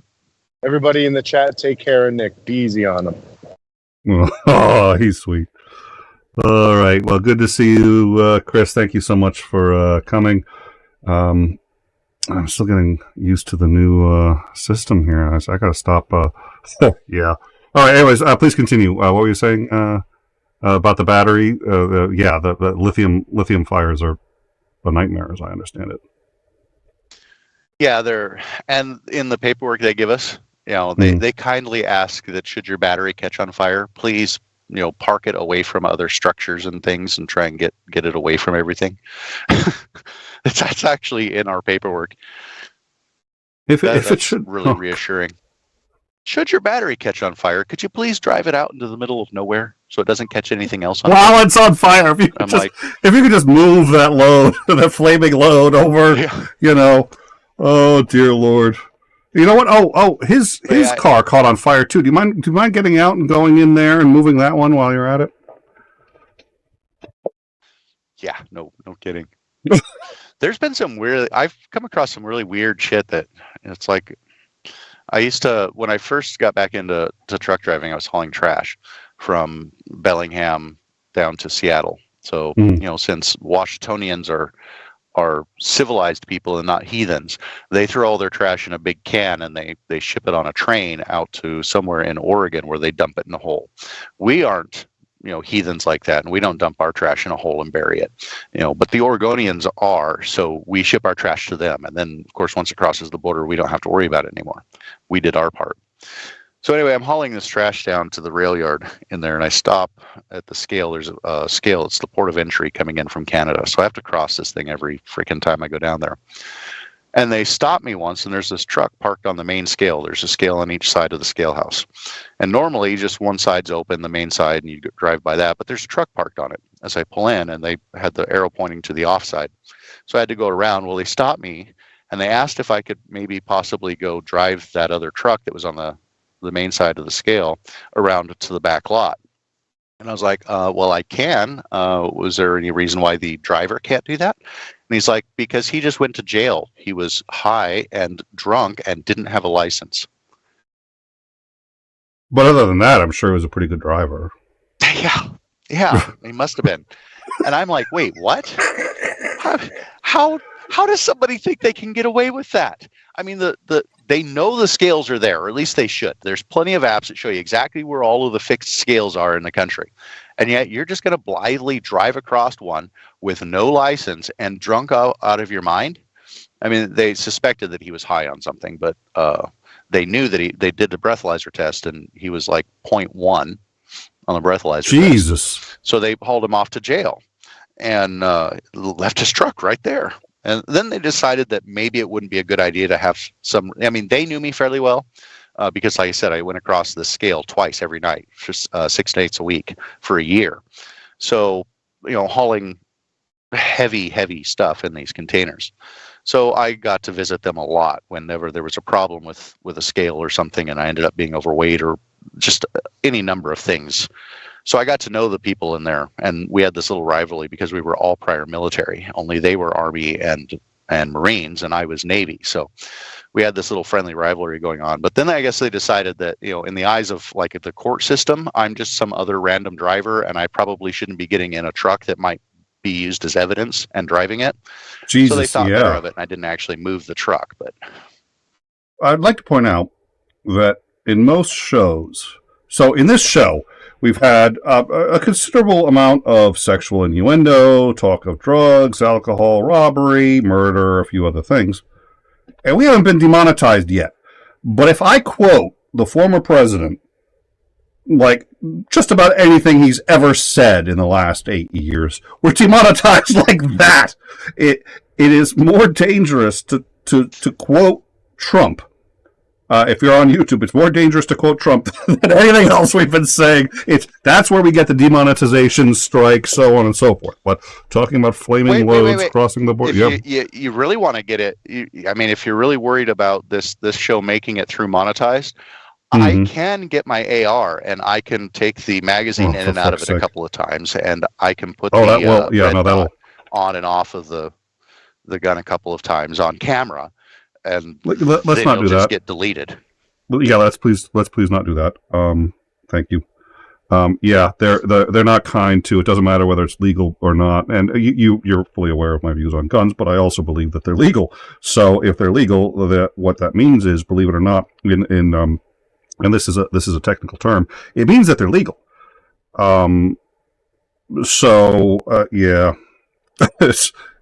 Everybody in the chat, take care of Nick. Be easy on him. Oh, he's sweet. All right. Well, good to see you, Chris. Thank you so much for coming. I'm still getting used to the new system here. I got to stop. Yeah. All right. Anyways, please continue. What were you saying about the battery? The lithium fires are a nightmare, as I understand it. Yeah, and in the paperwork they give us, they kindly ask that should your battery catch on fire, please, park it away from other structures and things and try and get it away from everything. That's actually in our paperwork. If it should really reassuring. Should your battery catch on fire, could you please drive it out into the middle of nowhere so it doesn't catch anything else on fire? While it's on fire, if you could just move that load, that flaming load over, oh dear Lord. You know what? Oh, his car caught on fire too. Do you mind getting out and going in there and moving that one while you're at it? Yeah, no kidding. There's been I've come across some really weird shit that it's like, I used to, when I first got back into truck driving, I was hauling trash from Bellingham down to Seattle. So, since Washingtonians are civilized people and not heathens, they throw all their trash in a big can and they ship it on a train out to somewhere in Oregon where they dump it in a hole. We aren't, heathens like that, and we don't dump our trash in a hole and bury it. But the Oregonians are, so we ship our trash to them. And then, of course, once it crosses the border, we don't have to worry about it anymore. We did our part. So anyway, I'm hauling this trash down to the rail yard in there, and I stop at the scale. There's a scale. It's the port of entry coming in from Canada. So I have to cross this thing every freaking time I go down there. And they stopped me once, and there's this truck parked on the main scale. There's a scale on each side of the scale house. And normally, just one side's open, the main side, and you drive by that. But there's a truck parked on it as I pull in, and they had the arrow pointing to the off side. So I had to go around. Well, they stopped me, and they asked if I could maybe possibly go drive that other truck that was on the main side of the scale around to the back lot. And I was like, well, I can. Was there any reason why the driver can't do that? And he's like, because he just went to jail. He was high and drunk and didn't have a license. But other than that, I'm sure he was a pretty good driver. Yeah, he must have been. And I'm like, wait, what? How does somebody think they can get away with that? I mean, they know the scales are there, or at least they should. There's plenty of apps that show you exactly where all of the fixed scales are in the country. And yet you're just going to blithely drive across one with no license and drunk out of your mind? I mean, they suspected that he was high on something, but they knew that they did the breathalyzer test, and he was like 0.1 on the breathalyzer Jesus. test. So they hauled him off to jail and left his truck right there. And then they decided that maybe it wouldn't be a good idea to have they knew me fairly well because, like I said, I went across the scale twice every night for 6 nights a week for a year. So, hauling heavy stuff in these containers. So I got to visit them a lot whenever there was a problem with a scale or something, and I ended up being overweight or just any number of things. So I got to know the people in there, and we had this little rivalry because we were all prior military, only they were Army and Marines, and I was Navy. So we had this little friendly rivalry going on. But then I guess they decided that, in the eyes of like the court system, I'm just some other random driver, and I probably shouldn't be getting in a truck that might be used as evidence and driving it. Jesus, so they thought better of it, and I didn't actually move the truck. But I'd like to point out that in most shows, so in this show, we've had a considerable amount of sexual innuendo, talk of drugs, alcohol, robbery, murder, a few other things. And we haven't been demonetized yet. But if I quote the former president, like just about anything he's ever said in the last 8 years, we're demonetized like that. It is more dangerous to quote Trump if you're on YouTube, it's more dangerous to quote Trump than anything else we've been saying. That's where we get the demonetization strike, so on and so forth. But talking about flaming loads crossing the board, you really want to get it. I mean, if you're really worried about this show making it through monetized, I can get my AR and I can take the magazine in and out of it a couple of times, and I can put the on and off of the gun a couple of times on camera, and let's not do that. Get deleted. Yeah, let's please not do that. Thank you. They're not kind to. It doesn't matter whether it's legal or not, and you're fully aware of my views on guns, but I also believe that they're legal. So if they're legal, what that means is, believe it or not, and this is a technical term, it means that they're legal.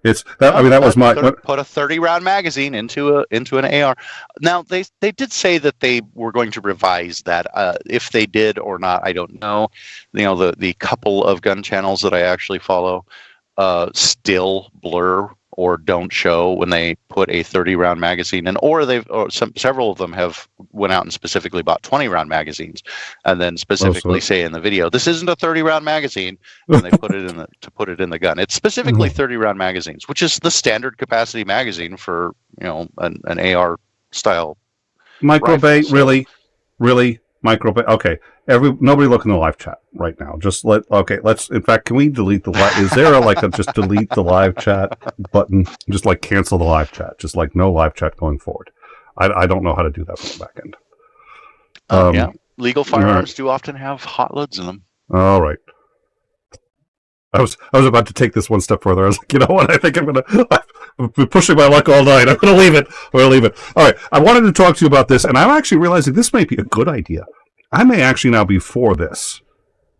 It's that. I mean, that was my put a 30-round magazine into an AR. Now they did say that they were going to revise that. If they did or not, I don't know. You know, the couple of gun channels that I actually follow still blur or don't show when they put a 30-round magazine in, or several of them have went out and specifically bought 20-round magazines, and then specifically say in the video, this isn't a 30-round magazine, and they put it in the gun. It's specifically 30-round magazines, which is the standard capacity magazine for an AR style. Microbay, so. really microbay. Okay. Nobody look in the live chat right now. Let's, in fact, can we delete the live? Is there just delete the live chat button? Just cancel the live chat. Just no live chat going forward. I don't know how to do that from the back end. Legal firearms do often have hot loads in them. All right. I was about to take this one step further. I was like, you know what? I think I've been pushing my luck all night. I'm going to leave it. All right. I wanted to talk to you about this, and I'm actually realizing this may be a good idea. I may actually now be for this.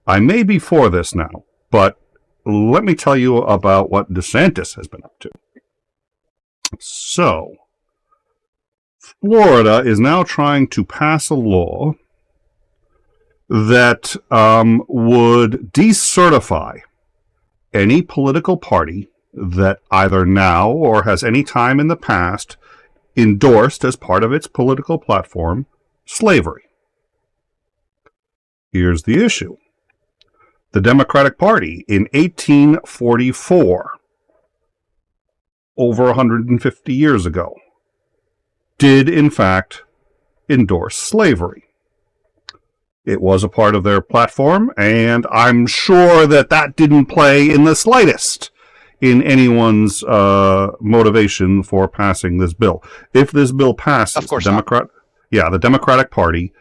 I may be for this now, but let me tell you about what DeSantis has been up to. So, Florida is now trying to pass a law that would decertify any political party that either now or has any time in the past endorsed as part of its political platform slavery. Here's the issue. The Democratic Party in 1844, over 150 years ago, did in fact endorse slavery. It was a part of their platform, and I'm sure that didn't play in the slightest in anyone's motivation for passing this bill. If this bill passes, of course the Democratic Party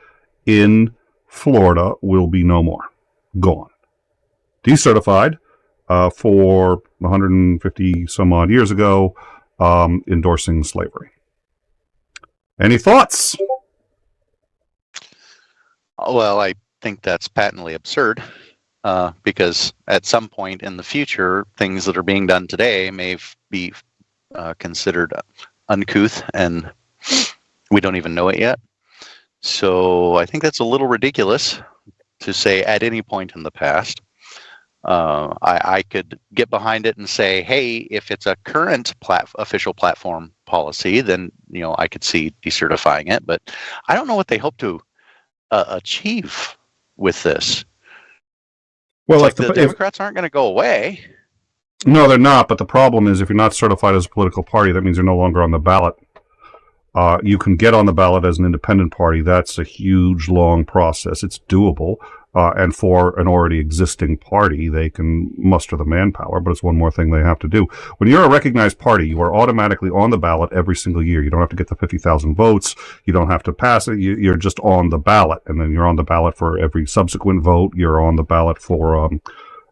in Florida will be no more. Gone. Decertified for 150 some odd years ago, endorsing slavery. Any thoughts? Well, I think that's patently absurd, because at some point in the future, things that are being done today may be considered uncouth, and we don't even know it yet. So I think that's a little ridiculous to say at any point in the past. I could get behind it and say, hey, if it's a current official platform policy, then I could see decertifying it. But I don't know what they hope to achieve with this. Well, the Democrats aren't going to go away. No, they're not. But the problem is, if you're not certified as a political party, that means you're no longer on the ballot. You can get on the ballot as an independent party. That's a huge, long process. It's doable. And for an already existing party, they can muster the manpower, but it's one more thing they have to do. When you're a recognized party, you are automatically on the ballot every single year. You don't have to get the 50,000 votes. You don't have to pass it. You're just on the ballot, and then you're on the ballot for every subsequent vote. You're on the ballot for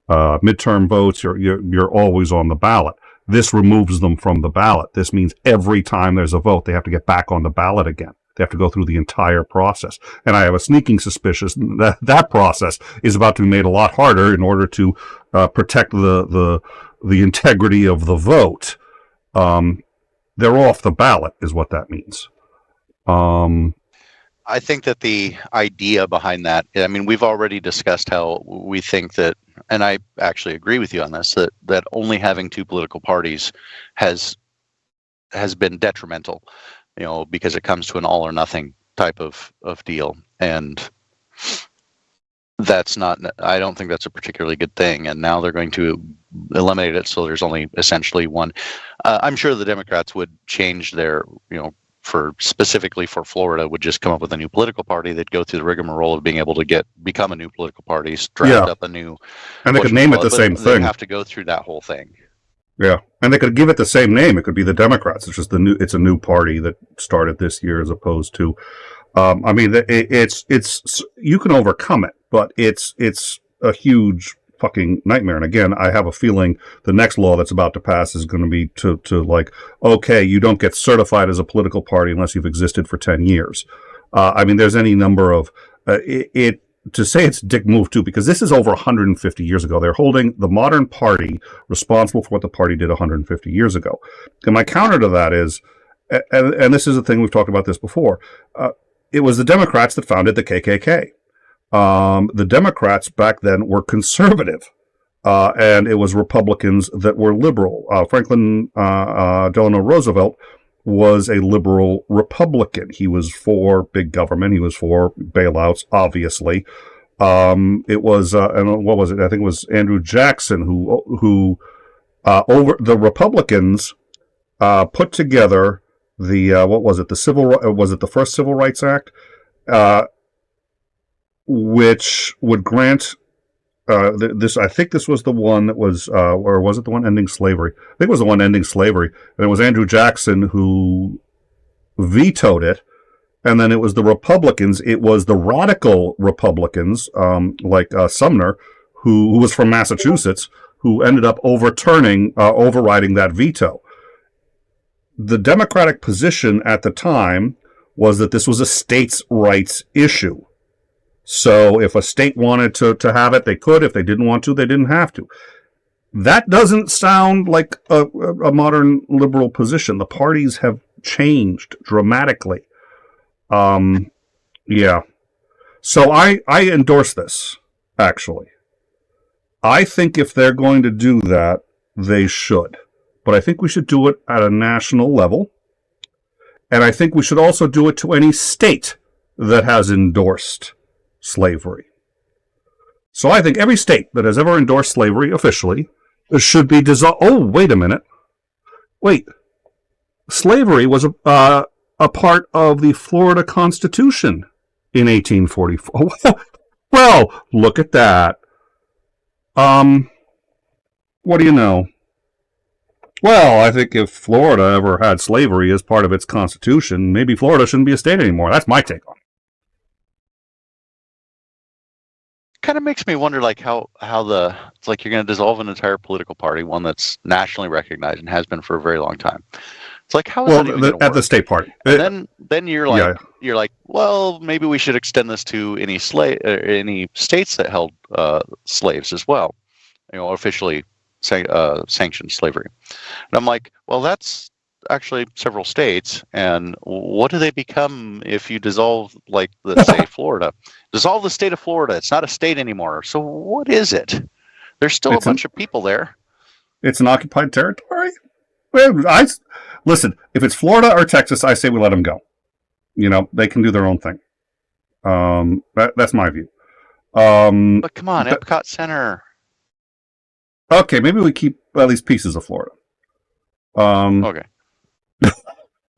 midterm votes. You're always on the ballot. This removes them from the ballot. This means every time there's a vote, they have to get back on the ballot again. They have to go through the entire process. And I have a sneaking suspicion that that process is about to be made a lot harder in order to protect the integrity of the vote. They're off the ballot is what that means. I think that the idea behind that, I mean, we've already discussed how we think that, and I actually agree with you on this, that only having two political parties has been detrimental, because it comes to an all or nothing type of deal, and that's not. I don't think that's a particularly good thing. And now they're going to eliminate it, so there's only essentially one. I'm sure the Democrats would change their, specifically for Florida, would just come up with a new political party. They'd go through the rigmarole of being able to become a new political party, draft up a new, and they could name it the same thing. They have to go through that whole thing. Yeah, and they could give it the same name. It could be the Democrats. It's just it's a new party that started this year, as opposed to, it's you can overcome it, but it's a huge fucking nightmare. And again, I have a feeling the next law that's about to pass is going to be to okay, you don't get certified as a political party unless you've existed for 10 years. There's any number of to say it's a dick move too, because this is over 150 years ago. They're holding the modern party responsible for what the party did 150 years ago. And my counter to that is, and this is a thing, we've talked about this before, it was the Democrats that founded the KKK. The Democrats back then were conservative, and it was Republicans that were liberal. Franklin Delano Roosevelt was a liberal Republican. He was for big government. He was for bailouts, obviously. It was, and what was it? I think it was Andrew Jackson who over the Republicans put together the what was it? Was it the first Civil Rights Act, which would grant this? I think this was the one that was, or was it the one ending slavery? I think it was the one ending slavery, and it was Andrew Jackson who vetoed it. And then it was the Republicans. It was the radical Republicans, like Sumner, who was from Massachusetts, who ended up overriding that veto. The Democratic position at the time was that this was a states' rights issue. So if a state wanted to have it, they could. If they didn't want to, they didn't have to. That doesn't sound like a modern liberal position. The parties have changed dramatically. Yeah. So I endorse this, actually. I think if they're going to do that, they should. But I think we should do it at a national level. And I think we should also do it to any state that has endorsed slavery. So I think every state that has ever endorsed slavery officially should be dissolved. Oh, wait a minute. Wait. Slavery was a part of the Florida Constitution in 1844. Well, look at that. What do you know? Well, I think if Florida ever had slavery as part of its constitution, maybe Florida shouldn't be a state anymore. That's my take on it. Kind of makes me wonder, like, how it's like you're going to dissolve an entire political party, one that's nationally recognized and has been for a very long time. It's like, how is that even at the state party? And then you're like, well, maybe we should extend this to any states that held slaves as well, officially sanctioned slavery. And I'm like, well, that's actually several states. And what do they become if you dissolve, like, let's say Florida? Dissolve the state of Florida. It's not a state anymore. So what is it? There's still a bunch of people there. It's an occupied territory. Listen, if it's Florida or Texas, I say we let them go. They can do their own thing. That's my view. But come on, Epcot Center. Okay, maybe we keep at least pieces of Florida. Okay.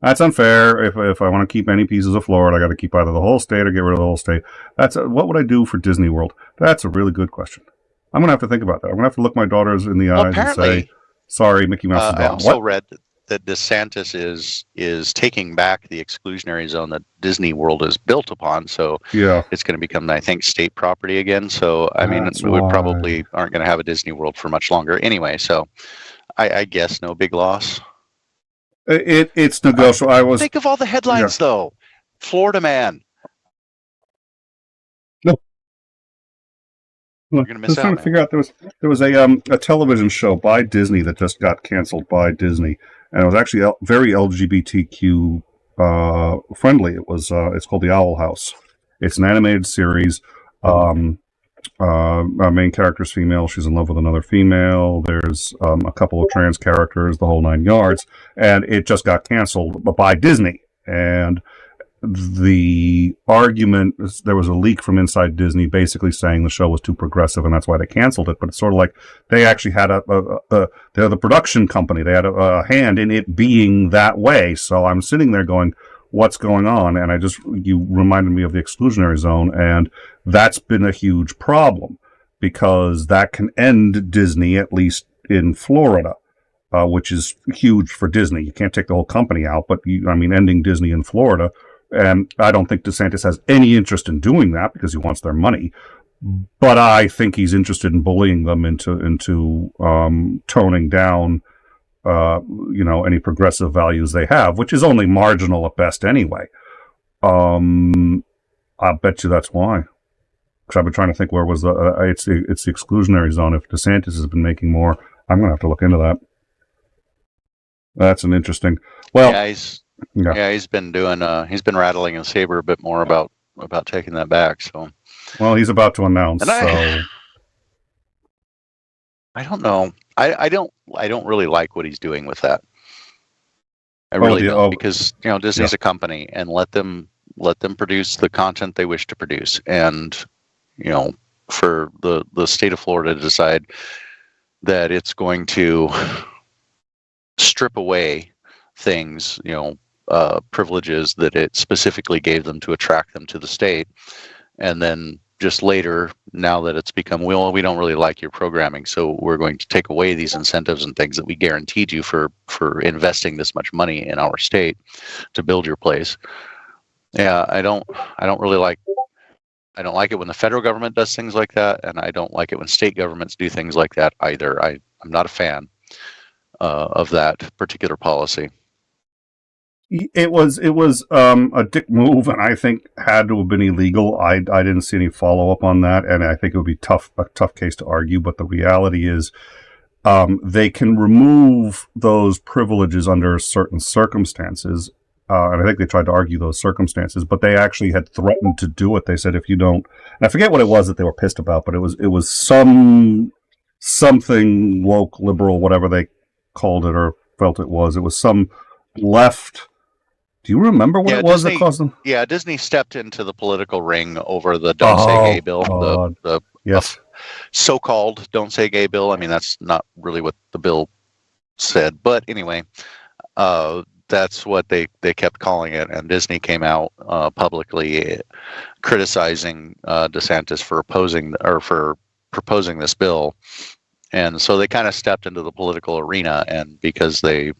That's unfair. If I want to keep any pieces of Florida, I got to keep either the whole state or get rid of the whole state. What would I do for Disney World? That's a really good question. I'm going to have to think about that. I'm going to have to look my daughters in the eyes and say, sorry, Mickey Mouse is gone. I also read that DeSantis is taking back the exclusionary zone that Disney World is built upon. So yeah, it's going to become, I think, state property again. So, we probably aren't going to have a Disney World for much longer anyway. So I guess no big loss. It's negotiable. Think of all the headlines, though. Florida man. No. You're going to miss out. I was trying to figure out, there was a television show by Disney that just got canceled by Disney. And it was actually very LGBTQ friendly. It's called The Owl House. It's an animated series. Our main character's female. She's in love with another female. There's a couple of trans characters, the whole 9 yards. And it just got canceled by Disney. And the argument, there was a leak from inside Disney basically saying the show was too progressive and that's why they canceled it. But it's sort of like they actually had they're the production company. They had a hand in it being that way. So I'm sitting there going, what's going on? And you reminded me of the exclusionary zone, and that's been a huge problem because that can end Disney, at least in Florida, which is huge for Disney. You can't take the whole company out, but ending Disney in Florida. And I don't think DeSantis has any interest in doing that because he wants their money. But I think he's interested in bullying them into toning down, any progressive values they have, which is only marginal at best anyway. I'll bet you that's why. Because I've been trying to think where was it's the exclusionary zone. If DeSantis has been making more, I'm going to have to look into that. That's an interesting. Well, he's been doing. He's been rattling his saber a bit more about taking that back. So, well, he's about to announce. I don't know. I don't really like what he's doing with that. I really don't, because Disney's a company, and let them produce the content they wish to produce, and for the state of Florida to decide that it's going to strip away things, privileges that it specifically gave them to attract them to the state, and then just later, now that it's become, well, we don't really like your programming, so we're going to take away these incentives and things that we guaranteed you for investing this much money in our state to build your place. Yeah, I don't really like. I don't like it when the federal government does things like that, and I don't like it when state governments do things like that either. I'm not a fan of that particular policy. It was a dick move, and I think had to have been illegal. I didn't see any follow up on that, and I think it would be a tough case to argue. But the reality is, they can remove those privileges under certain circumstances, and I think they tried to argue those circumstances. But they actually had threatened to do it. They said if you don't, and I forget what it was that they were pissed about, but it was something woke, liberal, whatever they called it or felt it was. It was some left. Do you remember what it was that caused them? Yeah, Disney stepped into the political ring over the Don't Say Gay bill, the so-called Don't Say Gay bill. I mean, that's not really what the bill said, but anyway, that's what they kept calling it. And Disney came out publicly criticizing DeSantis for proposing this bill, and so they kind of stepped into the political arena, and because they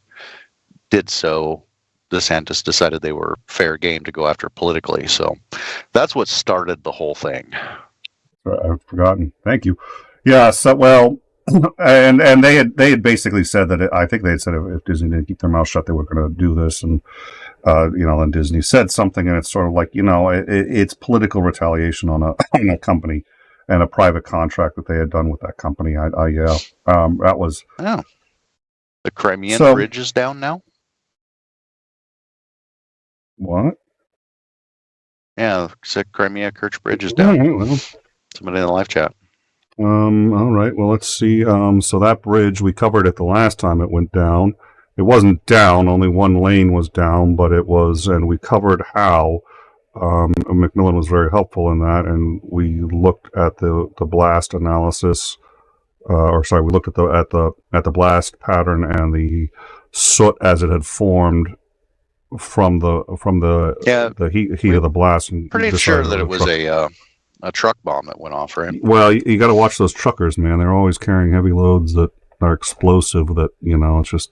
did so, DeSantis decided they were fair game to go after politically. So that's what started the whole thing. I've forgotten. Thank you. Yeah. So, well, and they had basically said that I think they had said if Disney didn't keep their mouth shut, they were going to do this. And, then Disney said something, and it's sort of like, it's political retaliation on a company and a private contract that they had done with that company. That was. Oh. The Crimean Bridge is down now? What? Yeah, Crimea Kerch Bridge is down. Well. Somebody in the live chat. All right. Well, let's see. So that bridge, we covered it the last time it went down. It wasn't down. Only one lane was down, but it was, and we covered how. Macmillan was very helpful in that, and we looked at the blast analysis. We looked at the blast pattern and the soot as it had formed from the heat of the blast. And pretty sure that it was a truck bomb that went off, right? Well, you got to watch those truckers, man. They're always carrying heavy loads that are explosive. That it's just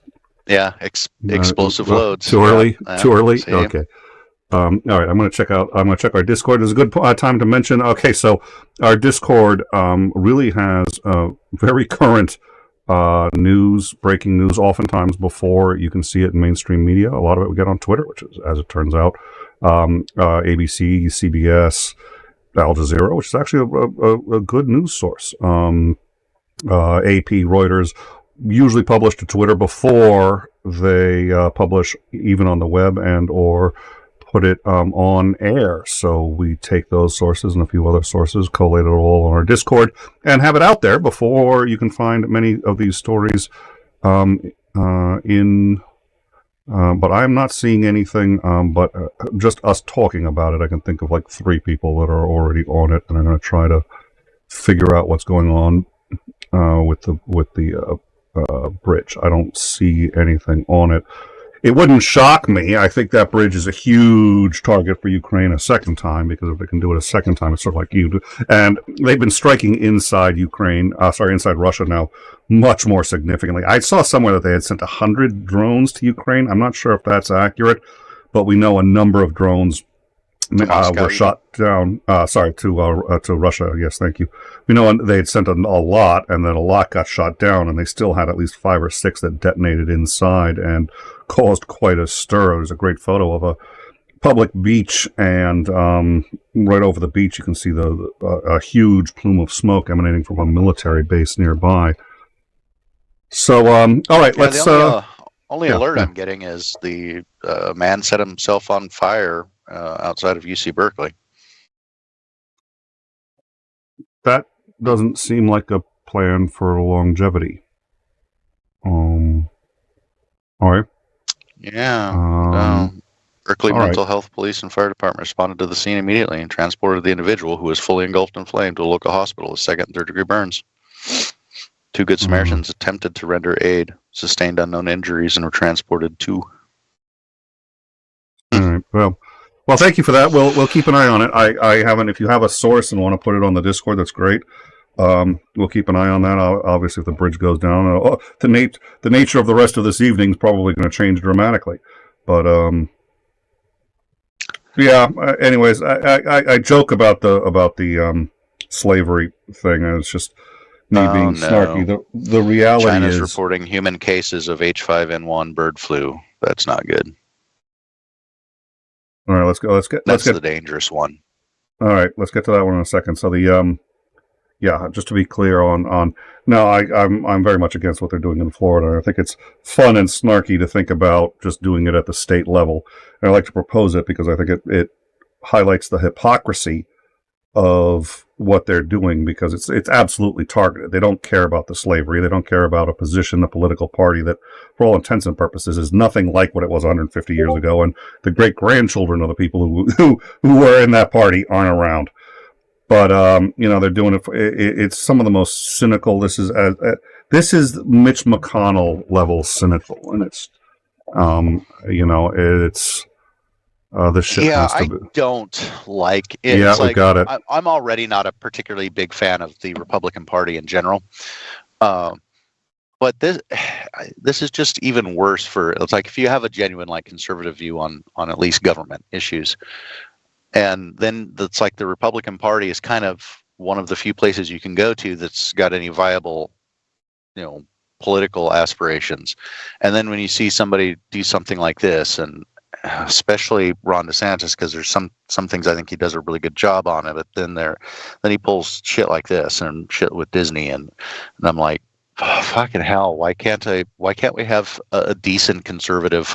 explosive loads. Too early. Too early. See. Okay. All right, I'm going to check our Discord. It's a good time to mention. Okay, so our Discord really has very current breaking news, oftentimes before you can see it in mainstream media. A lot of it we get on Twitter, which is, as it turns out, ABC, CBS, Al Jazeera, which is actually a good news source. AP, Reuters, usually publish to Twitter before they publish even on the web and or put it on air. So we take those sources and a few other sources, collate it all on our Discord, and have it out there before you can find many of these stories in But I'm not seeing anything. But just us talking about it, I can think of like 3 people that are already on it, and I'm going to try to figure out what's going on with the bridge. I don't see anything on it. It wouldn't shock me. I think that bridge is a huge target for Ukraine a second time, because if they can do it a second time, it's sort of like you do. And they've been striking inside inside Russia now, much more significantly. I saw somewhere that they had sent 100 drones to Ukraine. I'm not sure if that's accurate, but we know a number of drones were shot down. To Russia. Yes, thank you. We know they had sent a lot, and then a lot got shot down, and they still had at least 5 or 6 that detonated inside and caused quite a stir. There's a great photo of a public beach, and right over the beach you can see a huge plume of smoke emanating from a military base nearby. So, all right, let's... The only alert I'm getting is the man set himself on fire outside of UC Berkeley. That doesn't seem like a plan for longevity. All right. Yeah. Berkeley Mental Health Police and Fire Department responded to the scene immediately and transported the individual, who was fully engulfed in flame, to a local hospital with 2nd and 3rd degree burns. 2 Good Samaritans attempted to render aid, sustained unknown injuries, and were transported to... All right. Well, thank you for that. We'll keep an eye on it. I haven't. If you have a source and want to put it on the Discord, that's great. We'll keep an eye on that. Obviously, if the bridge goes down, the nature of the rest of this evening is probably going to change dramatically. But yeah. Anyways, I joke about the slavery thing, and it's just me being snarky. The reality China's is reporting human cases of H5N1 bird flu. That's not good. All right, let's go. That's the dangerous one. All right, let's get to that one in a second. So just to be clear I'm very much against what they're doing in Florida. I think it's fun and snarky to think about just doing it at the state level. And I like to propose it because I think it highlights the hypocrisy of what they're doing, because it's absolutely targeted. They don't care about the slavery. They don't care about a position, a political party that, for all intents and purposes, is nothing like what it was 150 years ago. And the great-grandchildren of the people who were in that party aren't around. But they're doing it. It's some of the most cynical. This is Mitch McConnell level cynical, and it's it's. This shit has to be. I don't like it. Yeah, we got it. I'm already not a particularly big fan of the Republican Party in general, but this is just even worse. It's like if you have a genuine conservative view on at least government issues, and then it's like the Republican Party is kind of one of the few places you can go to that's got any viable, political aspirations, and then when you see somebody do something like this, and especially Ron DeSantis, because there's some things I think he does a really good job on it, but then he pulls shit like this and shit with Disney, and I'm like, fucking hell, why can't we have a decent conservative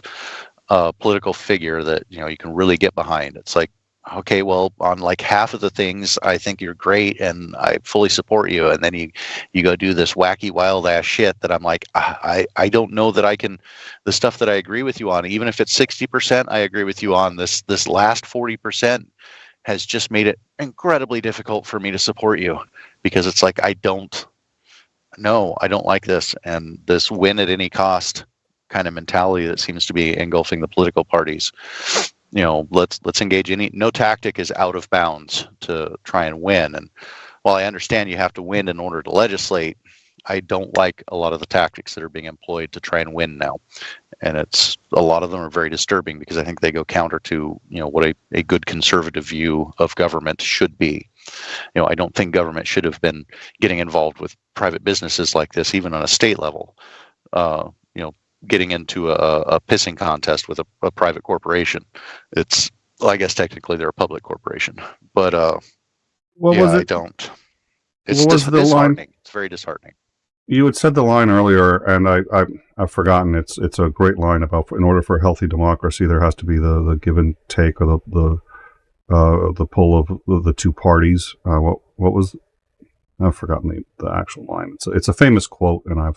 political figure that you can really get behind? It's like, okay, well, on half of the things I think you're great and I fully support you, and then you go do this wacky wild ass shit that I'm like, I don't know that I can. The stuff that I agree with you on, even if it's 60%, I agree with you on. This last 40% has just made it incredibly difficult for me to support you, because it's like I don't like this, and this win at any cost kind of mentality that seems to be engulfing the political parties. Let's engage no tactic is out of bounds to try and win. And while I understand you have to win in order to legislate, I don't like a lot of the tactics that are being employed to try and win now. And a lot of them are very disturbing, because I think they go counter to, what a good conservative view of government should be. I don't think government should have been getting involved with private businesses like this, even on a state level. Getting into a pissing contest with a private corporation. I guess technically they're a public corporation, but I don't. It's disheartening. It's very disheartening. You had said the line earlier, and I've forgotten. It's a great line about, in order for a healthy democracy, there has to be the give and take, or the pull of the two parties. What was? I've forgotten the actual line. It's a famous quote, and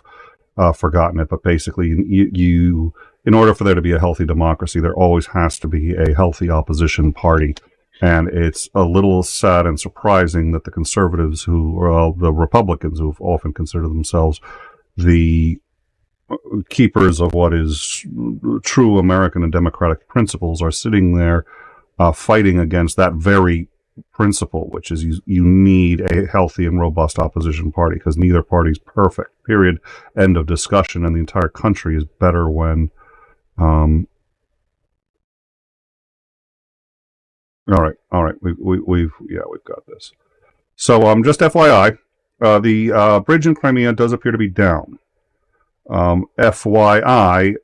forgotten it, but basically you in order for there to be a healthy democracy, there always has to be a healthy opposition party. And it's a little sad and surprising that the conservatives the Republicans, who've often considered themselves the keepers of what is true American and democratic principles, are sitting there fighting against that very principle, which is you need a healthy and robust opposition party, because neither party is perfect, period, end of discussion, and the entire country is better when all right, we've got this. So just FYI, the bridge in Crimea does appear to be down. FYI,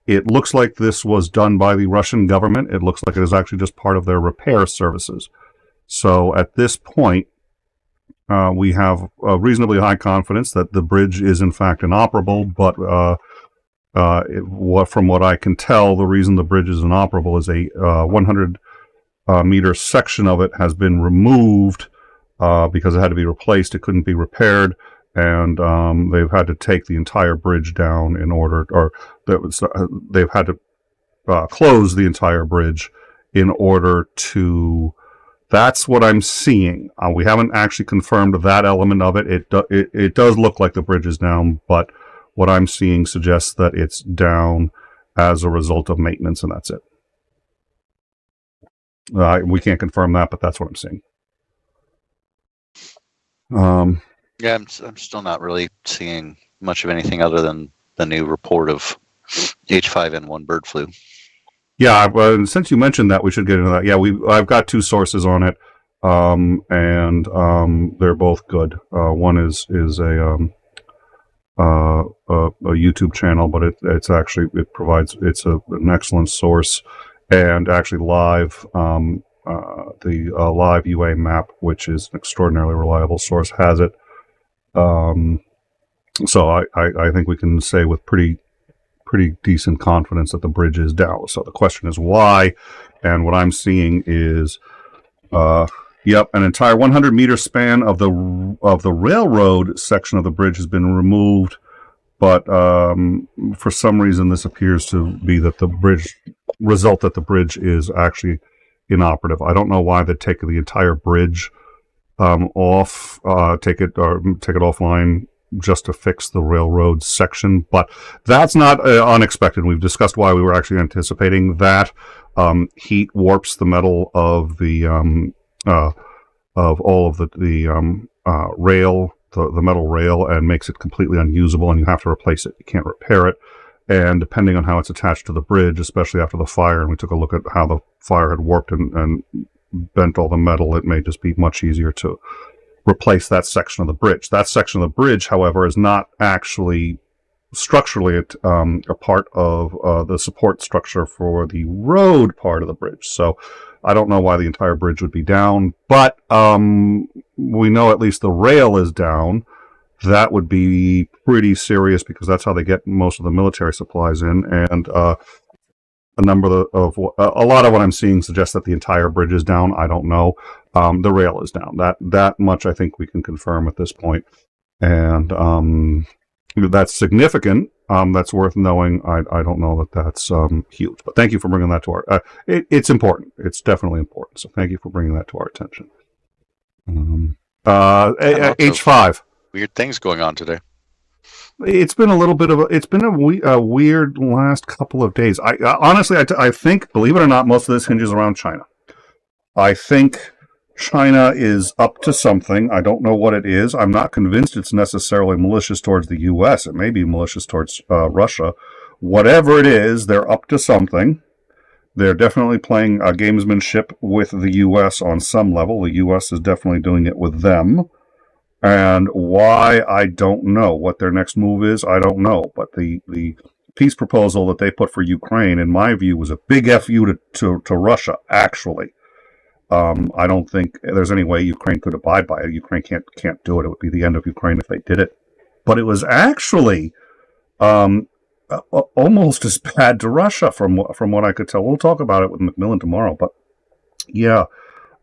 it looks like this was done by the Russian government. It looks like it is actually just part of their repair services. So at this point, we have a reasonably high confidence that the bridge is in fact inoperable, but from what I can tell, the reason the bridge is inoperable is a 100-meter section of it has been removed because it had to be replaced. It couldn't be repaired. And they've had to take the entire bridge down they've had to close the entire bridge in order to. That's what I'm seeing. We haven't actually confirmed that element of it. It does look like the bridge is down, but what I'm seeing suggests that it's down as a result of maintenance, and that's it. We can't confirm that, but that's what I'm seeing. Yeah, I'm still not really seeing much of anything other than the new report of H5N1 bird flu. Yeah, since you mentioned that, we should get into that. Yeah, I've got two sources on it, and they're both good. One is a YouTube channel, but it's an excellent source, and actually live. The live UA map, which is an extraordinarily reliable source, has it. So I think we can say with pretty decent confidence that the bridge is down. So the question is why, and what I'm seeing is, an entire 100-meter span of the railroad section of the bridge has been removed, but for some reason this appears to be that the bridge is actually inoperative. I don't know why they'd take the entire bridge off, take it offline just to fix the railroad section, but that's not unexpected. We've discussed why we were actually anticipating that. Heat warps the metal of the of all of the rail, the metal rail, and makes it completely unusable, and you have to replace it. You can't repair it. And depending on how it's attached to the bridge, especially after the fire, and we took a look at how the fire had warped and bent all the metal, it may just be much easier to replace that section of the bridge. That section of the bridge, however, is not actually structurally a part of the support structure for the road part of the bridge. So I don't know why the entire bridge would be down, but we know at least the rail is down. That would be pretty serious because that's how they get most of the military supplies in, and a lot of what I'm seeing suggests that the entire bridge is down. I don't know. The rail is down. That much I think we can confirm at this point, and that's significant. That's worth knowing. I don't know that that's huge, but thank you for bringing that to our. It's important. It's definitely important. So thank you for bringing that to our attention. H5. Weird things going on today. It's been a weird last couple of days. Honestly, I think, believe it or not, most of this hinges around China. I think China is up to something. I don't know what it is. I'm not convinced it's necessarily malicious towards the U.S. It may be malicious towards Russia. Whatever it is, they're up to something. They're definitely playing gamesmanship with the U.S. on some level. The U.S. is definitely doing it with them. And why, I don't know. What their next move is, I don't know. But the peace proposal that they put for Ukraine, in my view, was a big FU to Russia, actually. I don't think there's any way Ukraine could abide by it. Ukraine can't do it. It would be the end of Ukraine if they did it. But it was actually almost as bad to Russia from what I could tell. We'll talk about it with Macmillan tomorrow. But yeah,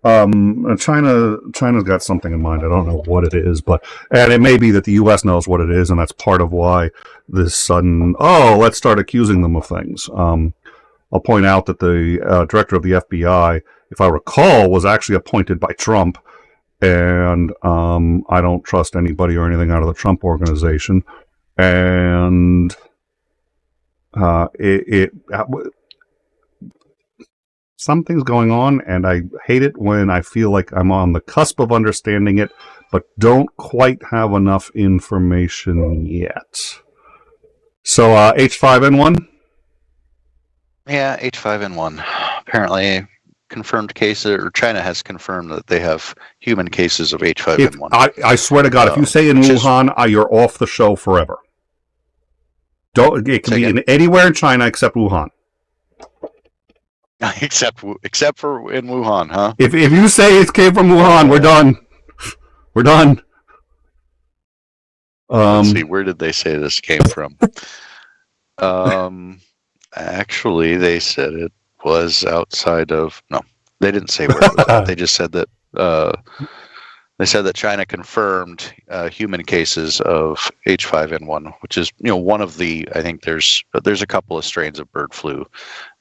China's got something in mind. I don't know what it is, and it may be that the U.S. knows what it is, and that's part of why this sudden, let's start accusing them of things. I'll point out that the director of the FBI, if I recall, was actually appointed by Trump, and I don't trust anybody or anything out of the Trump organization, and something's going on, and I hate it when I feel like I'm on the cusp of understanding it, but don't quite have enough information yet. So, H5N1? Yeah, H5N1. Apparently, confirmed cases, or China has confirmed that they have human cases of H5N1. I swear to God, if you say in Wuhan, you're off the show forever. It can be in anywhere in China except Wuhan. Except for in Wuhan, huh? If you say it came from Wuhan, we're done. We're done. Let's see, where did they say this came from? Actually, they said it was outside of. No, they didn't say where it was at. They just said that. They said that China confirmed human cases of H5N1, which is one of the. I think there's a couple of strains of bird flu.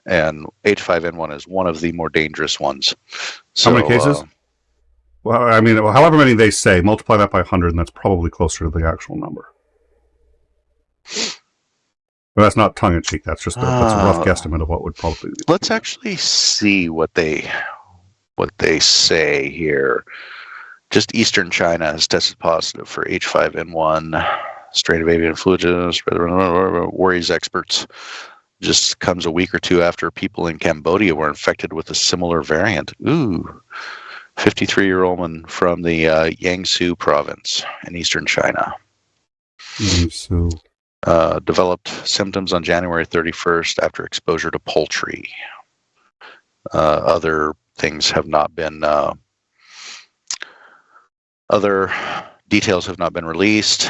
And H5N1 is one of the more dangerous ones. So, how many cases? Well, I mean, however many they say, multiply that by 100, and that's probably closer to the actual number. But that's not tongue-in-cheek. That's just that's a rough guesstimate of what would probably be. Let's actually see what they say here. Just Eastern China has tested positive for H5N1 strain of avian influenza. Worries experts. Just comes a week or two after people in Cambodia were infected with a similar variant. 53-year-old woman from the Jiangsu province in eastern China. Jiangsu. Developed symptoms on January 31st after exposure to poultry. Other things have not been... other details have not been released.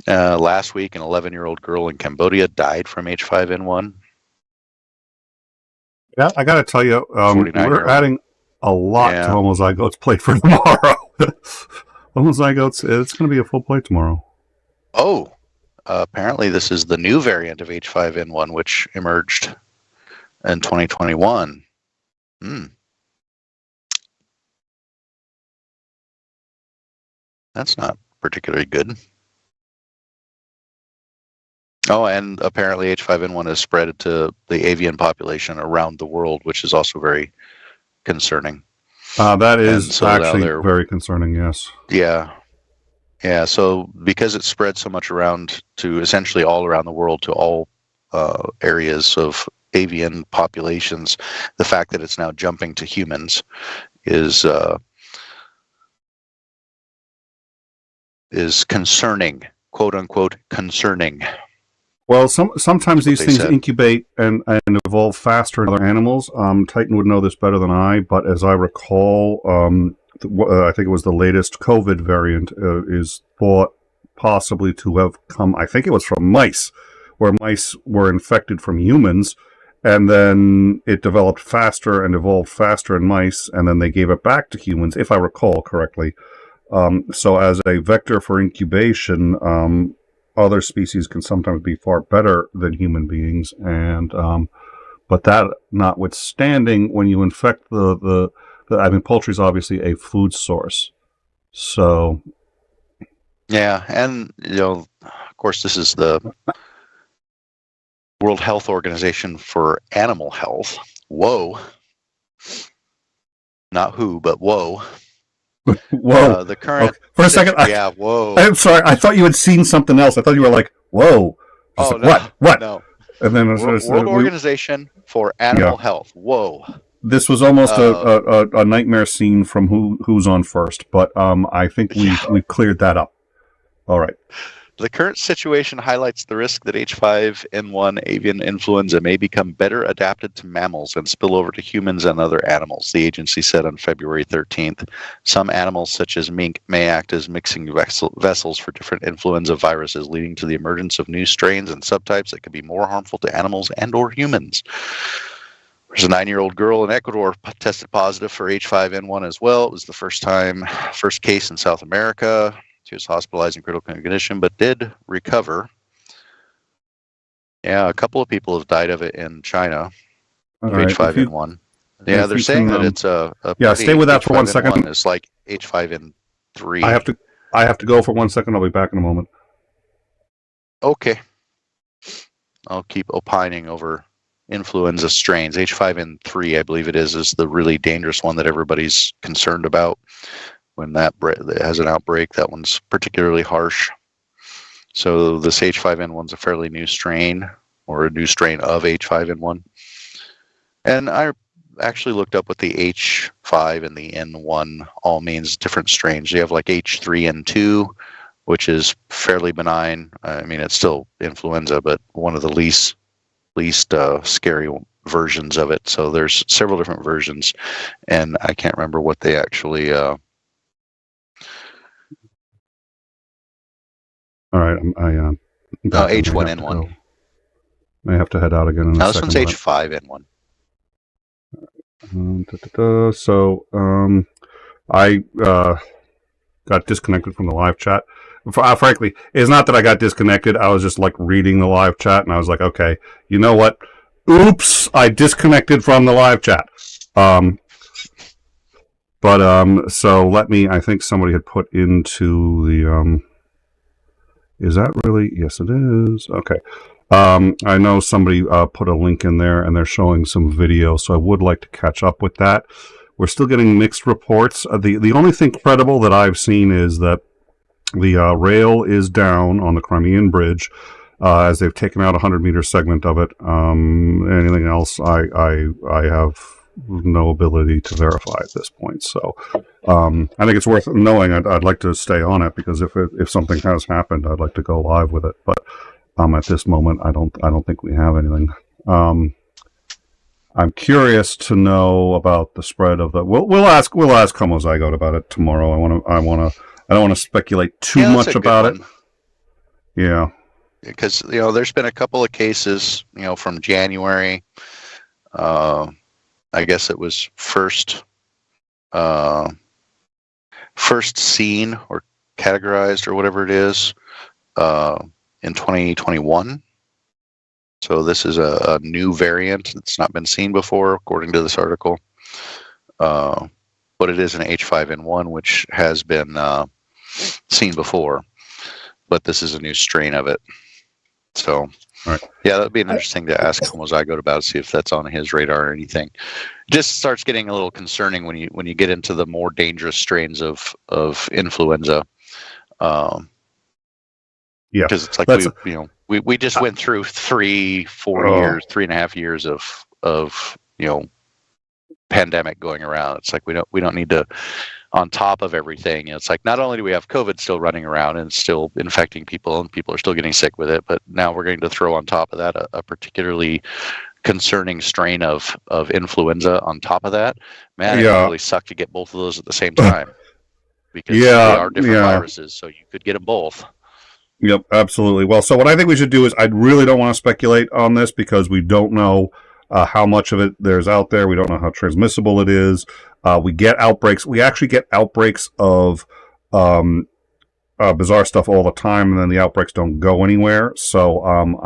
Last week, an 11-year-old girl in Cambodia died from H5N1. Yeah, I got to tell you, we're adding a lot to Homozygotes play for tomorrow. Homozygotes, it's going to be a full play tomorrow. Oh, apparently this is the new variant of H5N1, which emerged in 2021. That's not particularly good. Oh, and apparently H5N1 has spread to the avian population around the world, which is also very concerning. That is actually very concerning, yes. Yeah. Yeah, so because it spread so much around to essentially all around the world to all areas of avian populations, the fact that it's now jumping to humans is concerning, quote unquote, concerning. Well, sometimes these things incubate and evolve faster in other animals. Titan would know this better than I, but as I recall, I think it was the latest COVID variant is thought possibly to have come, I think it was from mice, where mice were infected from humans, and then it developed faster and evolved faster in mice, and then they gave it back to humans, if I recall correctly. So as a vector for incubation, other species can sometimes be far better than human beings, and but that notwithstanding, when you infect I mean, poultry is obviously a food source, so yeah, and of course, this is the World Health Organization for Animal Health. Whoa, not who, but whoa. Whoa! The current for a second, whoa! I'm sorry. I thought you had seen something else. I thought you were like, "Whoa!" Oh, like, no, what? No. And then World Organization for Animal Health. Whoa! This was almost a nightmare scene from Who's on First, but I think we cleared that up. All right. The current situation highlights the risk that H5N1 avian influenza may become better adapted to mammals and spill over to humans and other animals, the agency said on February 13th. Some animals, such as mink, may act as mixing vessels for different influenza viruses, leading to the emergence of new strains and subtypes that could be more harmful to animals and or humans. There's a 9-year-old girl in Ecuador tested positive for H5N1 as well. It was the first case in South America. She was hospitalized in critical condition, but did recover. Yeah, a couple of people have died of it in China, of H5N1. Yeah, they're saying that it's a stay with that for 1 second. It's like H5N3. I have to go for 1 second. I'll be back in a moment. Okay. I'll keep opining over influenza strains. H5N3, I believe it is the really dangerous one that everybody's concerned about. When that has an outbreak, that one's particularly harsh. So this H5N1's a fairly new strain, or a new strain of H5N1. And I actually looked up what the H5 and the N1 all means, different strains. You have like H3N2, which is fairly benign. I mean, it's still influenza, but one of the least scary versions of it. So there's several different versions, and I can't remember what they actually. All right, H1N1. I have to head out again in a second. This one's H5N1. So I got disconnected from the live chat. Frankly, it's not that I got disconnected. I was just like reading the live chat, and I was like, okay, you know what? Oops, I disconnected from the live chat. So let me. I think somebody had put into the. Is that really? Yes, it is. Okay. I know somebody put a link in there, and they're showing some video, so I would like to catch up with that. We're still getting mixed reports. The only thing credible that I've seen is that the rail is down on the Crimean Bridge, as they've taken out a 100-meter segment of it. Anything else, I have no ability to verify at this point. So I think it's worth knowing. I'd like to stay on it, because if something has happened, I'd like to go live with it. But at this moment, I don't think we have anything. I'm curious to know about the spread of the. We'll ask 𝐂𝐚𝐥𝐿 about it tomorrow. I don't want to speculate too much about it. Yeah, because there's been a couple of cases from January. I guess it was first seen or categorized or whatever it is in 2021. So this is a new variant that's not been seen before, according to this article. But it is an H5N1, which has been seen before. But this is a new strain of it. So, right. Yeah, that'd be interesting to ask 𝗂𝐚𝐥𝐿 about, see if that's on his radar or anything. It just starts getting a little concerning when you get into the more dangerous strains of influenza. Yeah, because it's like we just went through 3.5 years of pandemic going around. It's like we don't need to, on top of everything. It's like not only do we have COVID still running around and still infecting people, and people are still getting sick with it, but now we're going to throw on top of that a particularly concerning strain of influenza on top of that. Man, it would really suck to get both of those at the same time, because they are different viruses, so you could get them both. Yep, absolutely. Well, so what I think we should do is, I really don't want to speculate on this, because we don't know how much of it there's out there. We don't know how transmissible it is. We get outbreaks. We actually get outbreaks of bizarre stuff all the time, and then the outbreaks don't go anywhere. So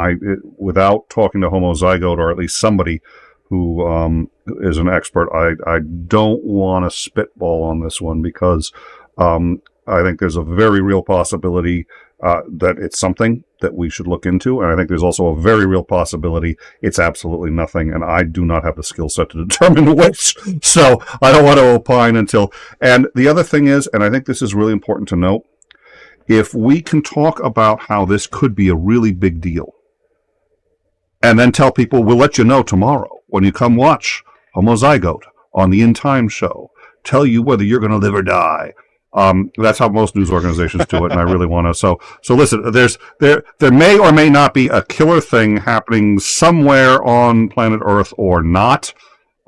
without talking to 𝗂𝐚𝐥𝐿, or at least somebody who is an expert, I don't want to spitball on this one, because I think there's a very real possibility that it's something that we should look into. And I think there's also a very real possibility it's absolutely nothing. And I do not have the skill set to determine which. So I don't want to opine until. And the other thing is, and I think this is really important to note, if we can talk about how this could be a really big deal, and then tell people, we'll let you know tomorrow when you come watch 𝗂𝐚𝐥𝐿 on the In Time show, tell you whether you're going to live or die. That's how most news organizations do it, and I really want to. So listen, there may or may not be a killer thing happening somewhere on planet Earth, or not.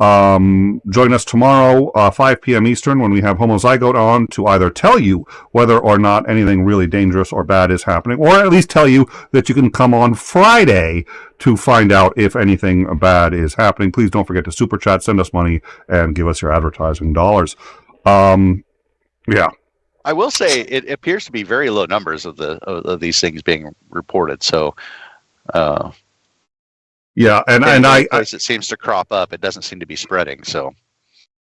Join us tomorrow, 5 p.m. Eastern, when we have 𝗲𝗲𝐷 on to either tell you whether or not anything really dangerous or bad is happening, or at least tell you that you can come on Friday to find out if anything bad is happening. Please don't forget to super chat, send us money, and give us your advertising dollars. Yeah. I will say it appears to be very low numbers of these things being reported. So, yeah, and it seems to crop up. It doesn't seem to be spreading. So,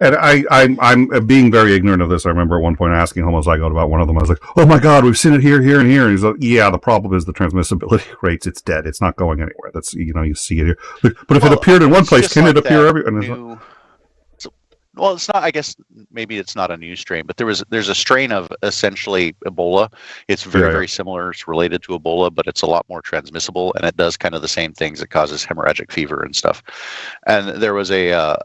and I'm being very ignorant of this. I remember at one point asking 𝗲𝗲𝐷 about one of them. I was like, "Oh my God, we've seen it here, here, and here." And he's like, "Yeah, the problem is the transmissibility rates. It's dead. It's not going anywhere. That's you see it here. But if it appeared in one place, can it appear everywhere?" Well, it's not. I guess maybe it's not a new strain, but there's a strain of essentially Ebola. It's very similar. It's related to Ebola, but it's a lot more transmissible, and it does kind of the same things. It causes hemorrhagic fever and stuff. And there was a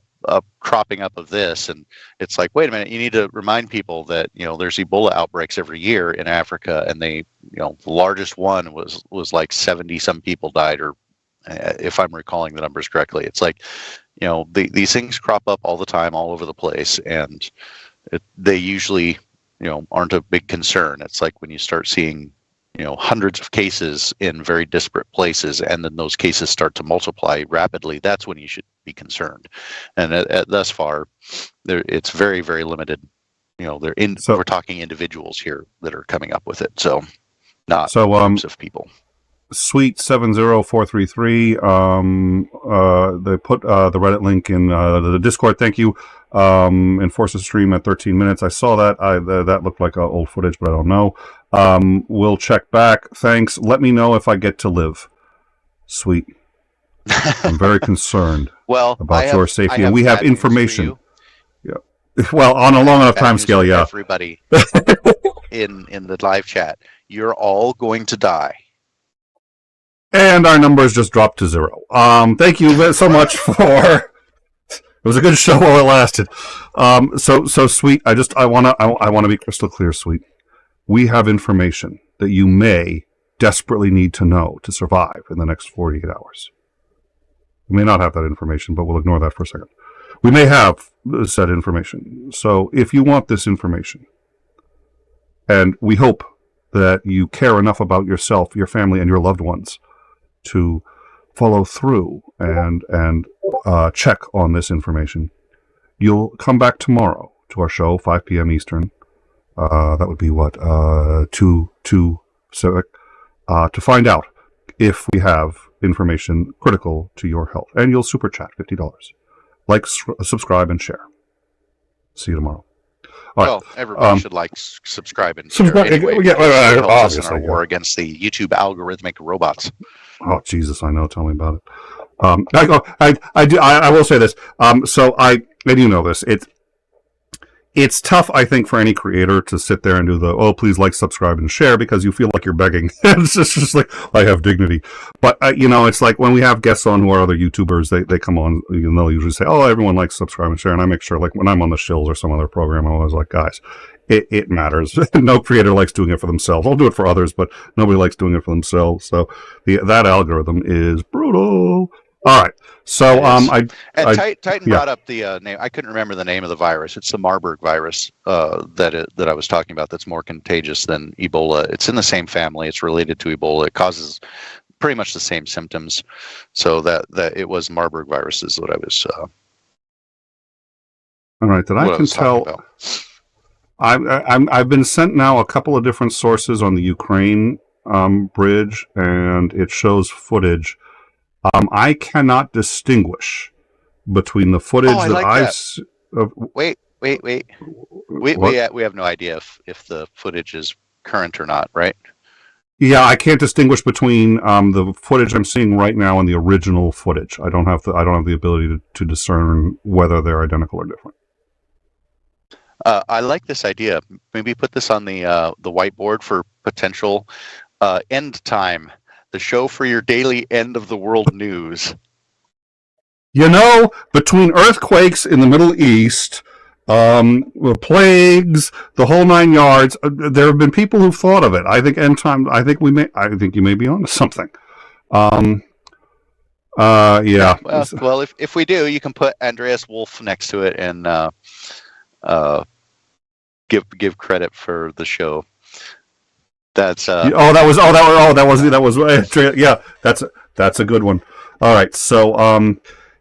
cropping up of this, and it's like, wait a minute, you need to remind people that there's Ebola outbreaks every year in Africa, and the largest one was like 70 some people died, or if I'm recalling the numbers correctly. It's like, these things crop up all the time, all over the place, and they usually, aren't a big concern. It's like when you start seeing, hundreds of cases in very disparate places, and then those cases start to multiply rapidly, that's when you should be concerned. And thus far, it's very, very limited. We're talking individuals here that are coming up with it, so not groups of people. Sweet 70433. They put the Reddit link in the Discord. Thank you. Enforce the stream at 13 minutes. I saw that. That looked like old footage, but I don't know. We'll check back. Thanks. Let me know if I get to live. Sweet. I'm very concerned about your safety, and we have information. Yeah. Well, on a long enough time scale, yeah. Everybody in the live chat, you're all going to die. And our numbers just dropped to 0. Thank you so much for. It was a good show while it lasted. So Sweet. I wanna be crystal clear, Sweet. We have information that you may desperately need to know to survive in the next 48 hours. We may not have that information, but we'll ignore that for a second. We may have said information. So if you want this information, and we hope that you care enough about yourself, your family, and your loved ones to follow through and check on this information, you'll come back tomorrow to our show, 5 p.m. Eastern. That would be 2 Pacific, to find out if we have information critical to your health. And you'll super chat $50. Like, subscribe, and share. See you tomorrow. Everybody should subscribe, and share. Anyway, obviously, in our war against the YouTube algorithmic robots. Oh Jesus, I know. Tell me about it. I will say this. So I do know this. It's tough, I think, for any creator to sit there and do please like, subscribe, and share, because you feel like you're begging. It's just like, I have dignity. But, it's like when we have guests on who are other YouTubers, they come on, and they'll usually say, everyone likes, subscribe, and share. And I make sure, like, when I'm on the Shills or some other program, I'm always like, guys, it matters. No creator likes doing it for themselves. I'll do it for others, but nobody likes doing it for themselves. So that algorithm is brutal. All right. So Titan brought up the name. I couldn't remember the name of the virus. It's the Marburg virus that I was talking about. That's more contagious than Ebola. It's in the same family. It's related to Ebola. It causes pretty much the same symptoms. So that it was Marburg virus is what I was. All right. That I can tell. I've been sent now a couple of different sources on the Ukraine bridge, and it shows footage. I cannot distinguish between the footage Wait. We have no idea if the footage is current or not, right? Yeah, I can't distinguish between the footage I'm seeing right now and the original footage. I don't have the ability to discern whether they're identical or different. I like this idea. Maybe put this on the whiteboard for potential end time. The show for your daily end of the world news. Between earthquakes in the Middle East, plagues, the whole 9 yards, there have been people who've thought of it. I think end time. I think you may be onto something. Yeah. Well, if we do, you can put Andreas Wolf next to it and give credit for the show. That's that was yeah. That's a good one. All right, so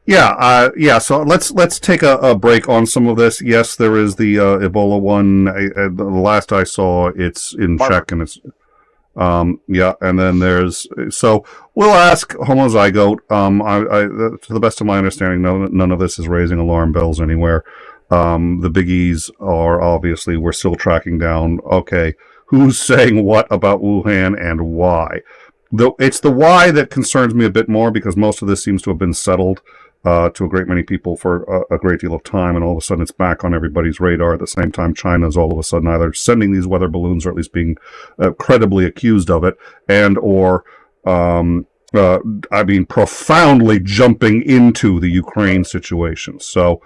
So let's take a break on some of this. Yes, there is the Ebola one. The last I saw, it's in check, and it's and then there's so we'll ask 𝗲𝗲𝗪. To the best of my understanding, none of this is raising alarm bells anywhere. The biggies are obviously we're still tracking down. Okay, who's saying what about Wuhan and why? Though it's the why that concerns me a bit more, because most of this seems to have been settled to a great many people for a great deal of time, and all of a sudden it's back on everybody's radar. At the same time, China is all of a sudden either sending these weather balloons, or at least being credibly accused of it, and or profoundly jumping into the Ukraine situation. So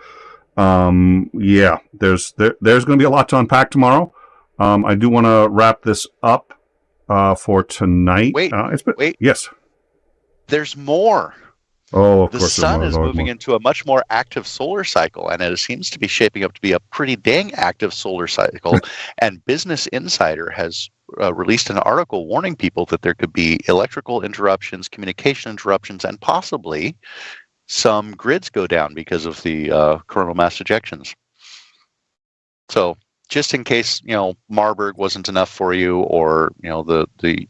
there's going to be a lot to unpack tomorrow. I do want to wrap this up for tonight. Wait. Yes. There's more. Oh, of the course. The sun is moving into a much more active solar cycle, and it seems to be shaping up to be a pretty dang active solar cycle. And Business Insider has released an article warning people that there could be electrical interruptions, communication interruptions, and possibly some grids go down because of the coronal mass ejections. So just in case, Marburg wasn't enough for you, or, the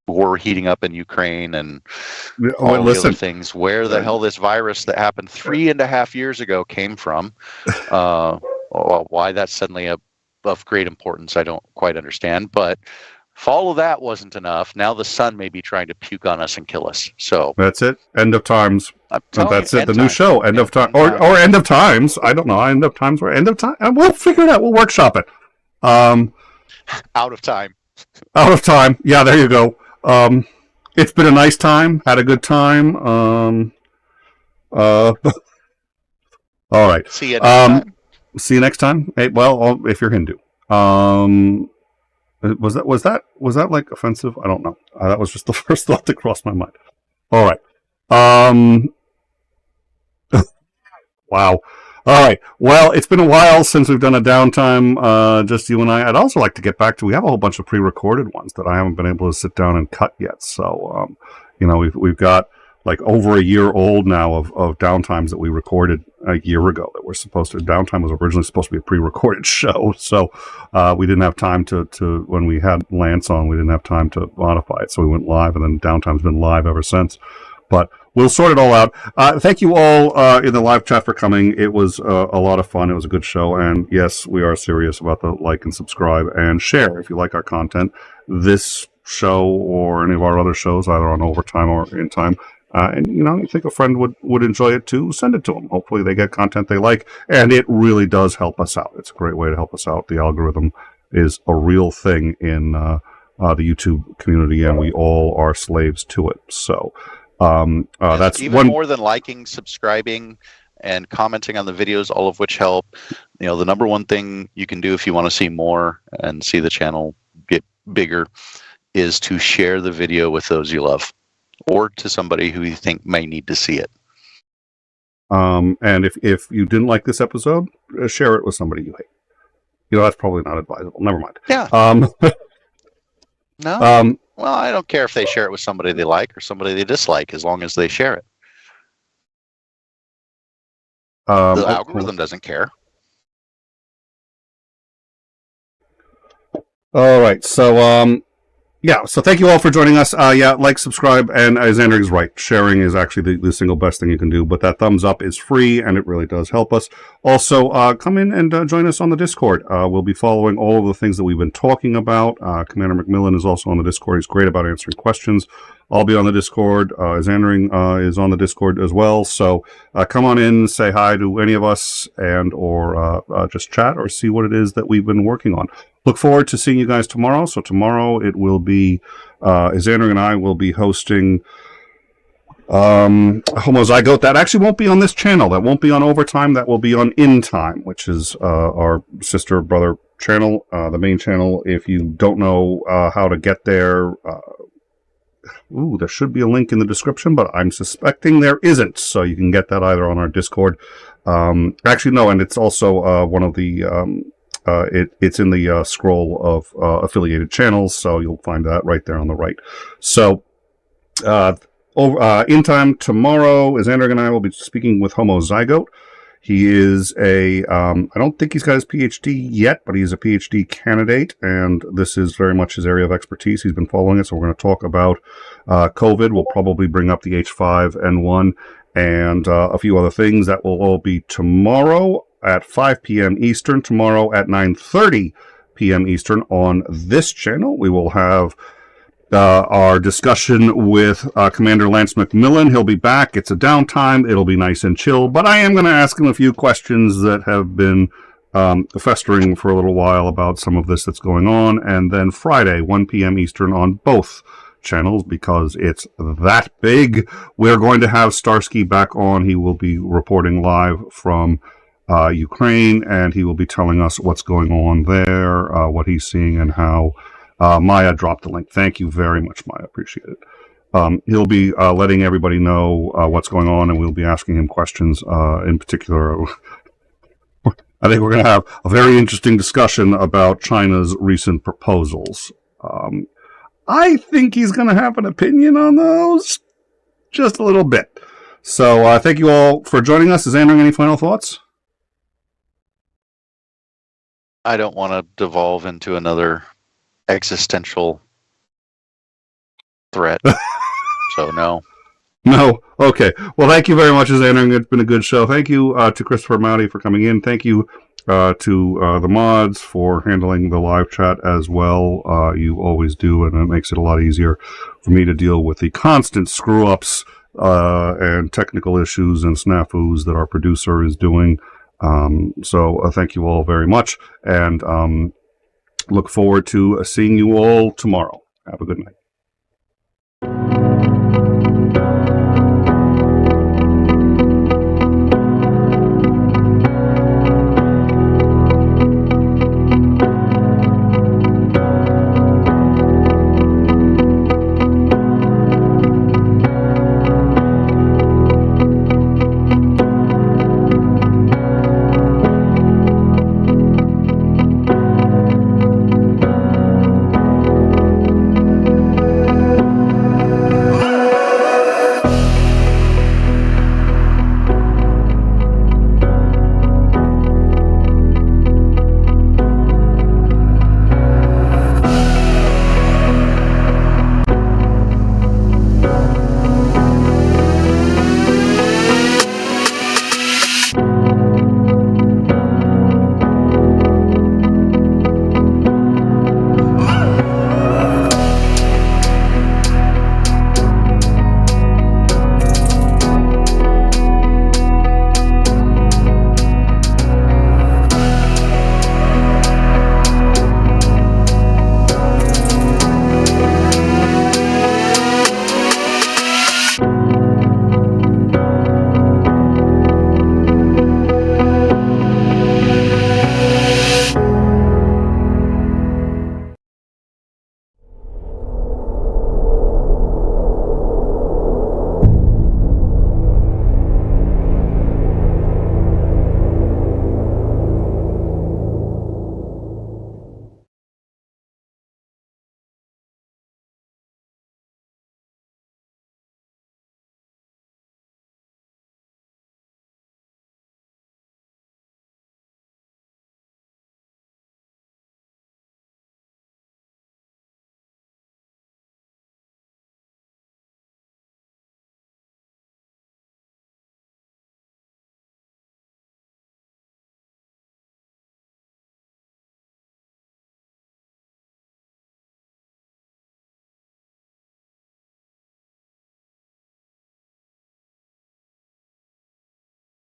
war heating up in Ukraine and all the other things, where the hell this virus that happened 3.5 years ago came from, why that's suddenly of great importance, I don't quite understand. But if all of that wasn't enough, now the sun may be trying to puke on us and kill us. So that's it. End of times. That's it. The new show. End of time. Or end of times. I don't know. End of times or end of time. We'll figure it out. We'll workshop it. Out of time. Out of time. Yeah, there you go. It's been a nice time. Had a good time. All right. See you next time. See you next time. Hey, well, if you're Hindu. Was that like offensive? I don't know. That was just the first thought that crossed my mind. All right. Wow. All right. Well, it's been a while since we've done a downtime, just you and I. I'd also like to get back to, we have a whole bunch of pre-recorded ones that I haven't been able to sit down and cut yet. So, we've got like over a year old now of downtimes that we recorded a year ago that were supposed to, downtime was originally supposed to be a pre-recorded show. So, we didn't have time to when we had Lance on, we didn't have time to modify it. So we went live, and then downtime's been live ever since. But we'll sort it all out. Thank you all in the live chat for coming. It was a lot of fun. It was a good show. And yes, we are serious about the like and subscribe and share if you like our content. This show or any of our other shows, either on Overtime or In Time. And, you think a friend would enjoy it too, send it to them. Hopefully they get content they like. And it really does help us out. It's a great way to help us out. The algorithm is a real thing in the YouTube community, and we all are slaves to it. So... that's even more than liking, subscribing, and commenting on the videos, all of which help. The number one thing you can do if you want to see more and see the channel get bigger is to share the video with those you love, or to somebody who you think may need to see it. And if you didn't like this episode, share it with somebody you hate. That's probably not advisable. Never mind. Yeah. No. Well, I don't care if they share it with somebody they like or somebody they dislike, as long as they share it. The algorithm doesn't care. All right. So, so thank you all for joining us. Like, subscribe, and Isandring's right. Sharing is actually the single best thing you can do, but that thumbs up is free, and it really does help us. Also, come in and join us on the Discord. We'll be following all of the things that we've been talking about. Commander Macmillan is also on the Discord. He's great about answering questions. I'll be on the Discord. Isandring is on the Discord as well. So come on in, say hi to any of us, and or just chat or see what it is that we've been working on. Look forward to seeing you guys tomorrow. So tomorrow it will be Isandring and I will be hosting 𝗲𝗲𝗪. That actually won't be on this channel. That won't be on Overtime. That will be on In Time, which is our sister brother channel, the main channel. If you don't know how to get there, there should be a link in the description, but I'm suspecting there isn't. So you can get that either on our Discord. Actually, no, and it's also one of the, it's in the scroll of affiliated channels, so you'll find that right there on the right. So, in time tomorrow, Isandring and I will be speaking with 𝐓𝐢𝐬𝐷. He is I don't think he's got his PhD yet, but he's a PhD candidate, and this is very much his area of expertise. He's been following it, so we're going to talk about COVID. We'll probably bring up the H5N1 and a few other things. That will all be tomorrow at 5 p.m. Eastern, tomorrow at 9:30 p.m. Eastern on this channel. We will have our discussion with Commander Lance McMillan. He'll be back. It's a downtime. It'll be nice and chill, but I am going to ask him a few questions that have been festering for a little while about some of this that's going on. And then Friday, 1 p.m. Eastern on both channels, because it's that big, we're going to have Starsky back on. He will be reporting live from Ukraine, and he will be telling us what's going on there, what he's seeing, and how Maya dropped the link. Thank you very much, Maya. Appreciate it. He'll be letting everybody know what's going on, and we'll be asking him questions. In particular, I think we're going to have a very interesting discussion about China's recent proposals. I think he's going to have an opinion on those, just a little bit. So thank you all for joining us. Isandring, any final thoughts? I don't want to devolve into another existential threat. So no. No. Okay. Well, thank you very much, Isandring. It's been a good show. Thank you to Christopher Mowdy for coming in. Thank you to the mods for handling the live chat as well. You always do, and it makes it a lot easier for me to deal with the constant screw-ups and technical issues and snafus that our producer is doing. So thank you all very much, and look forward to seeing you all tomorrow. Have a good night.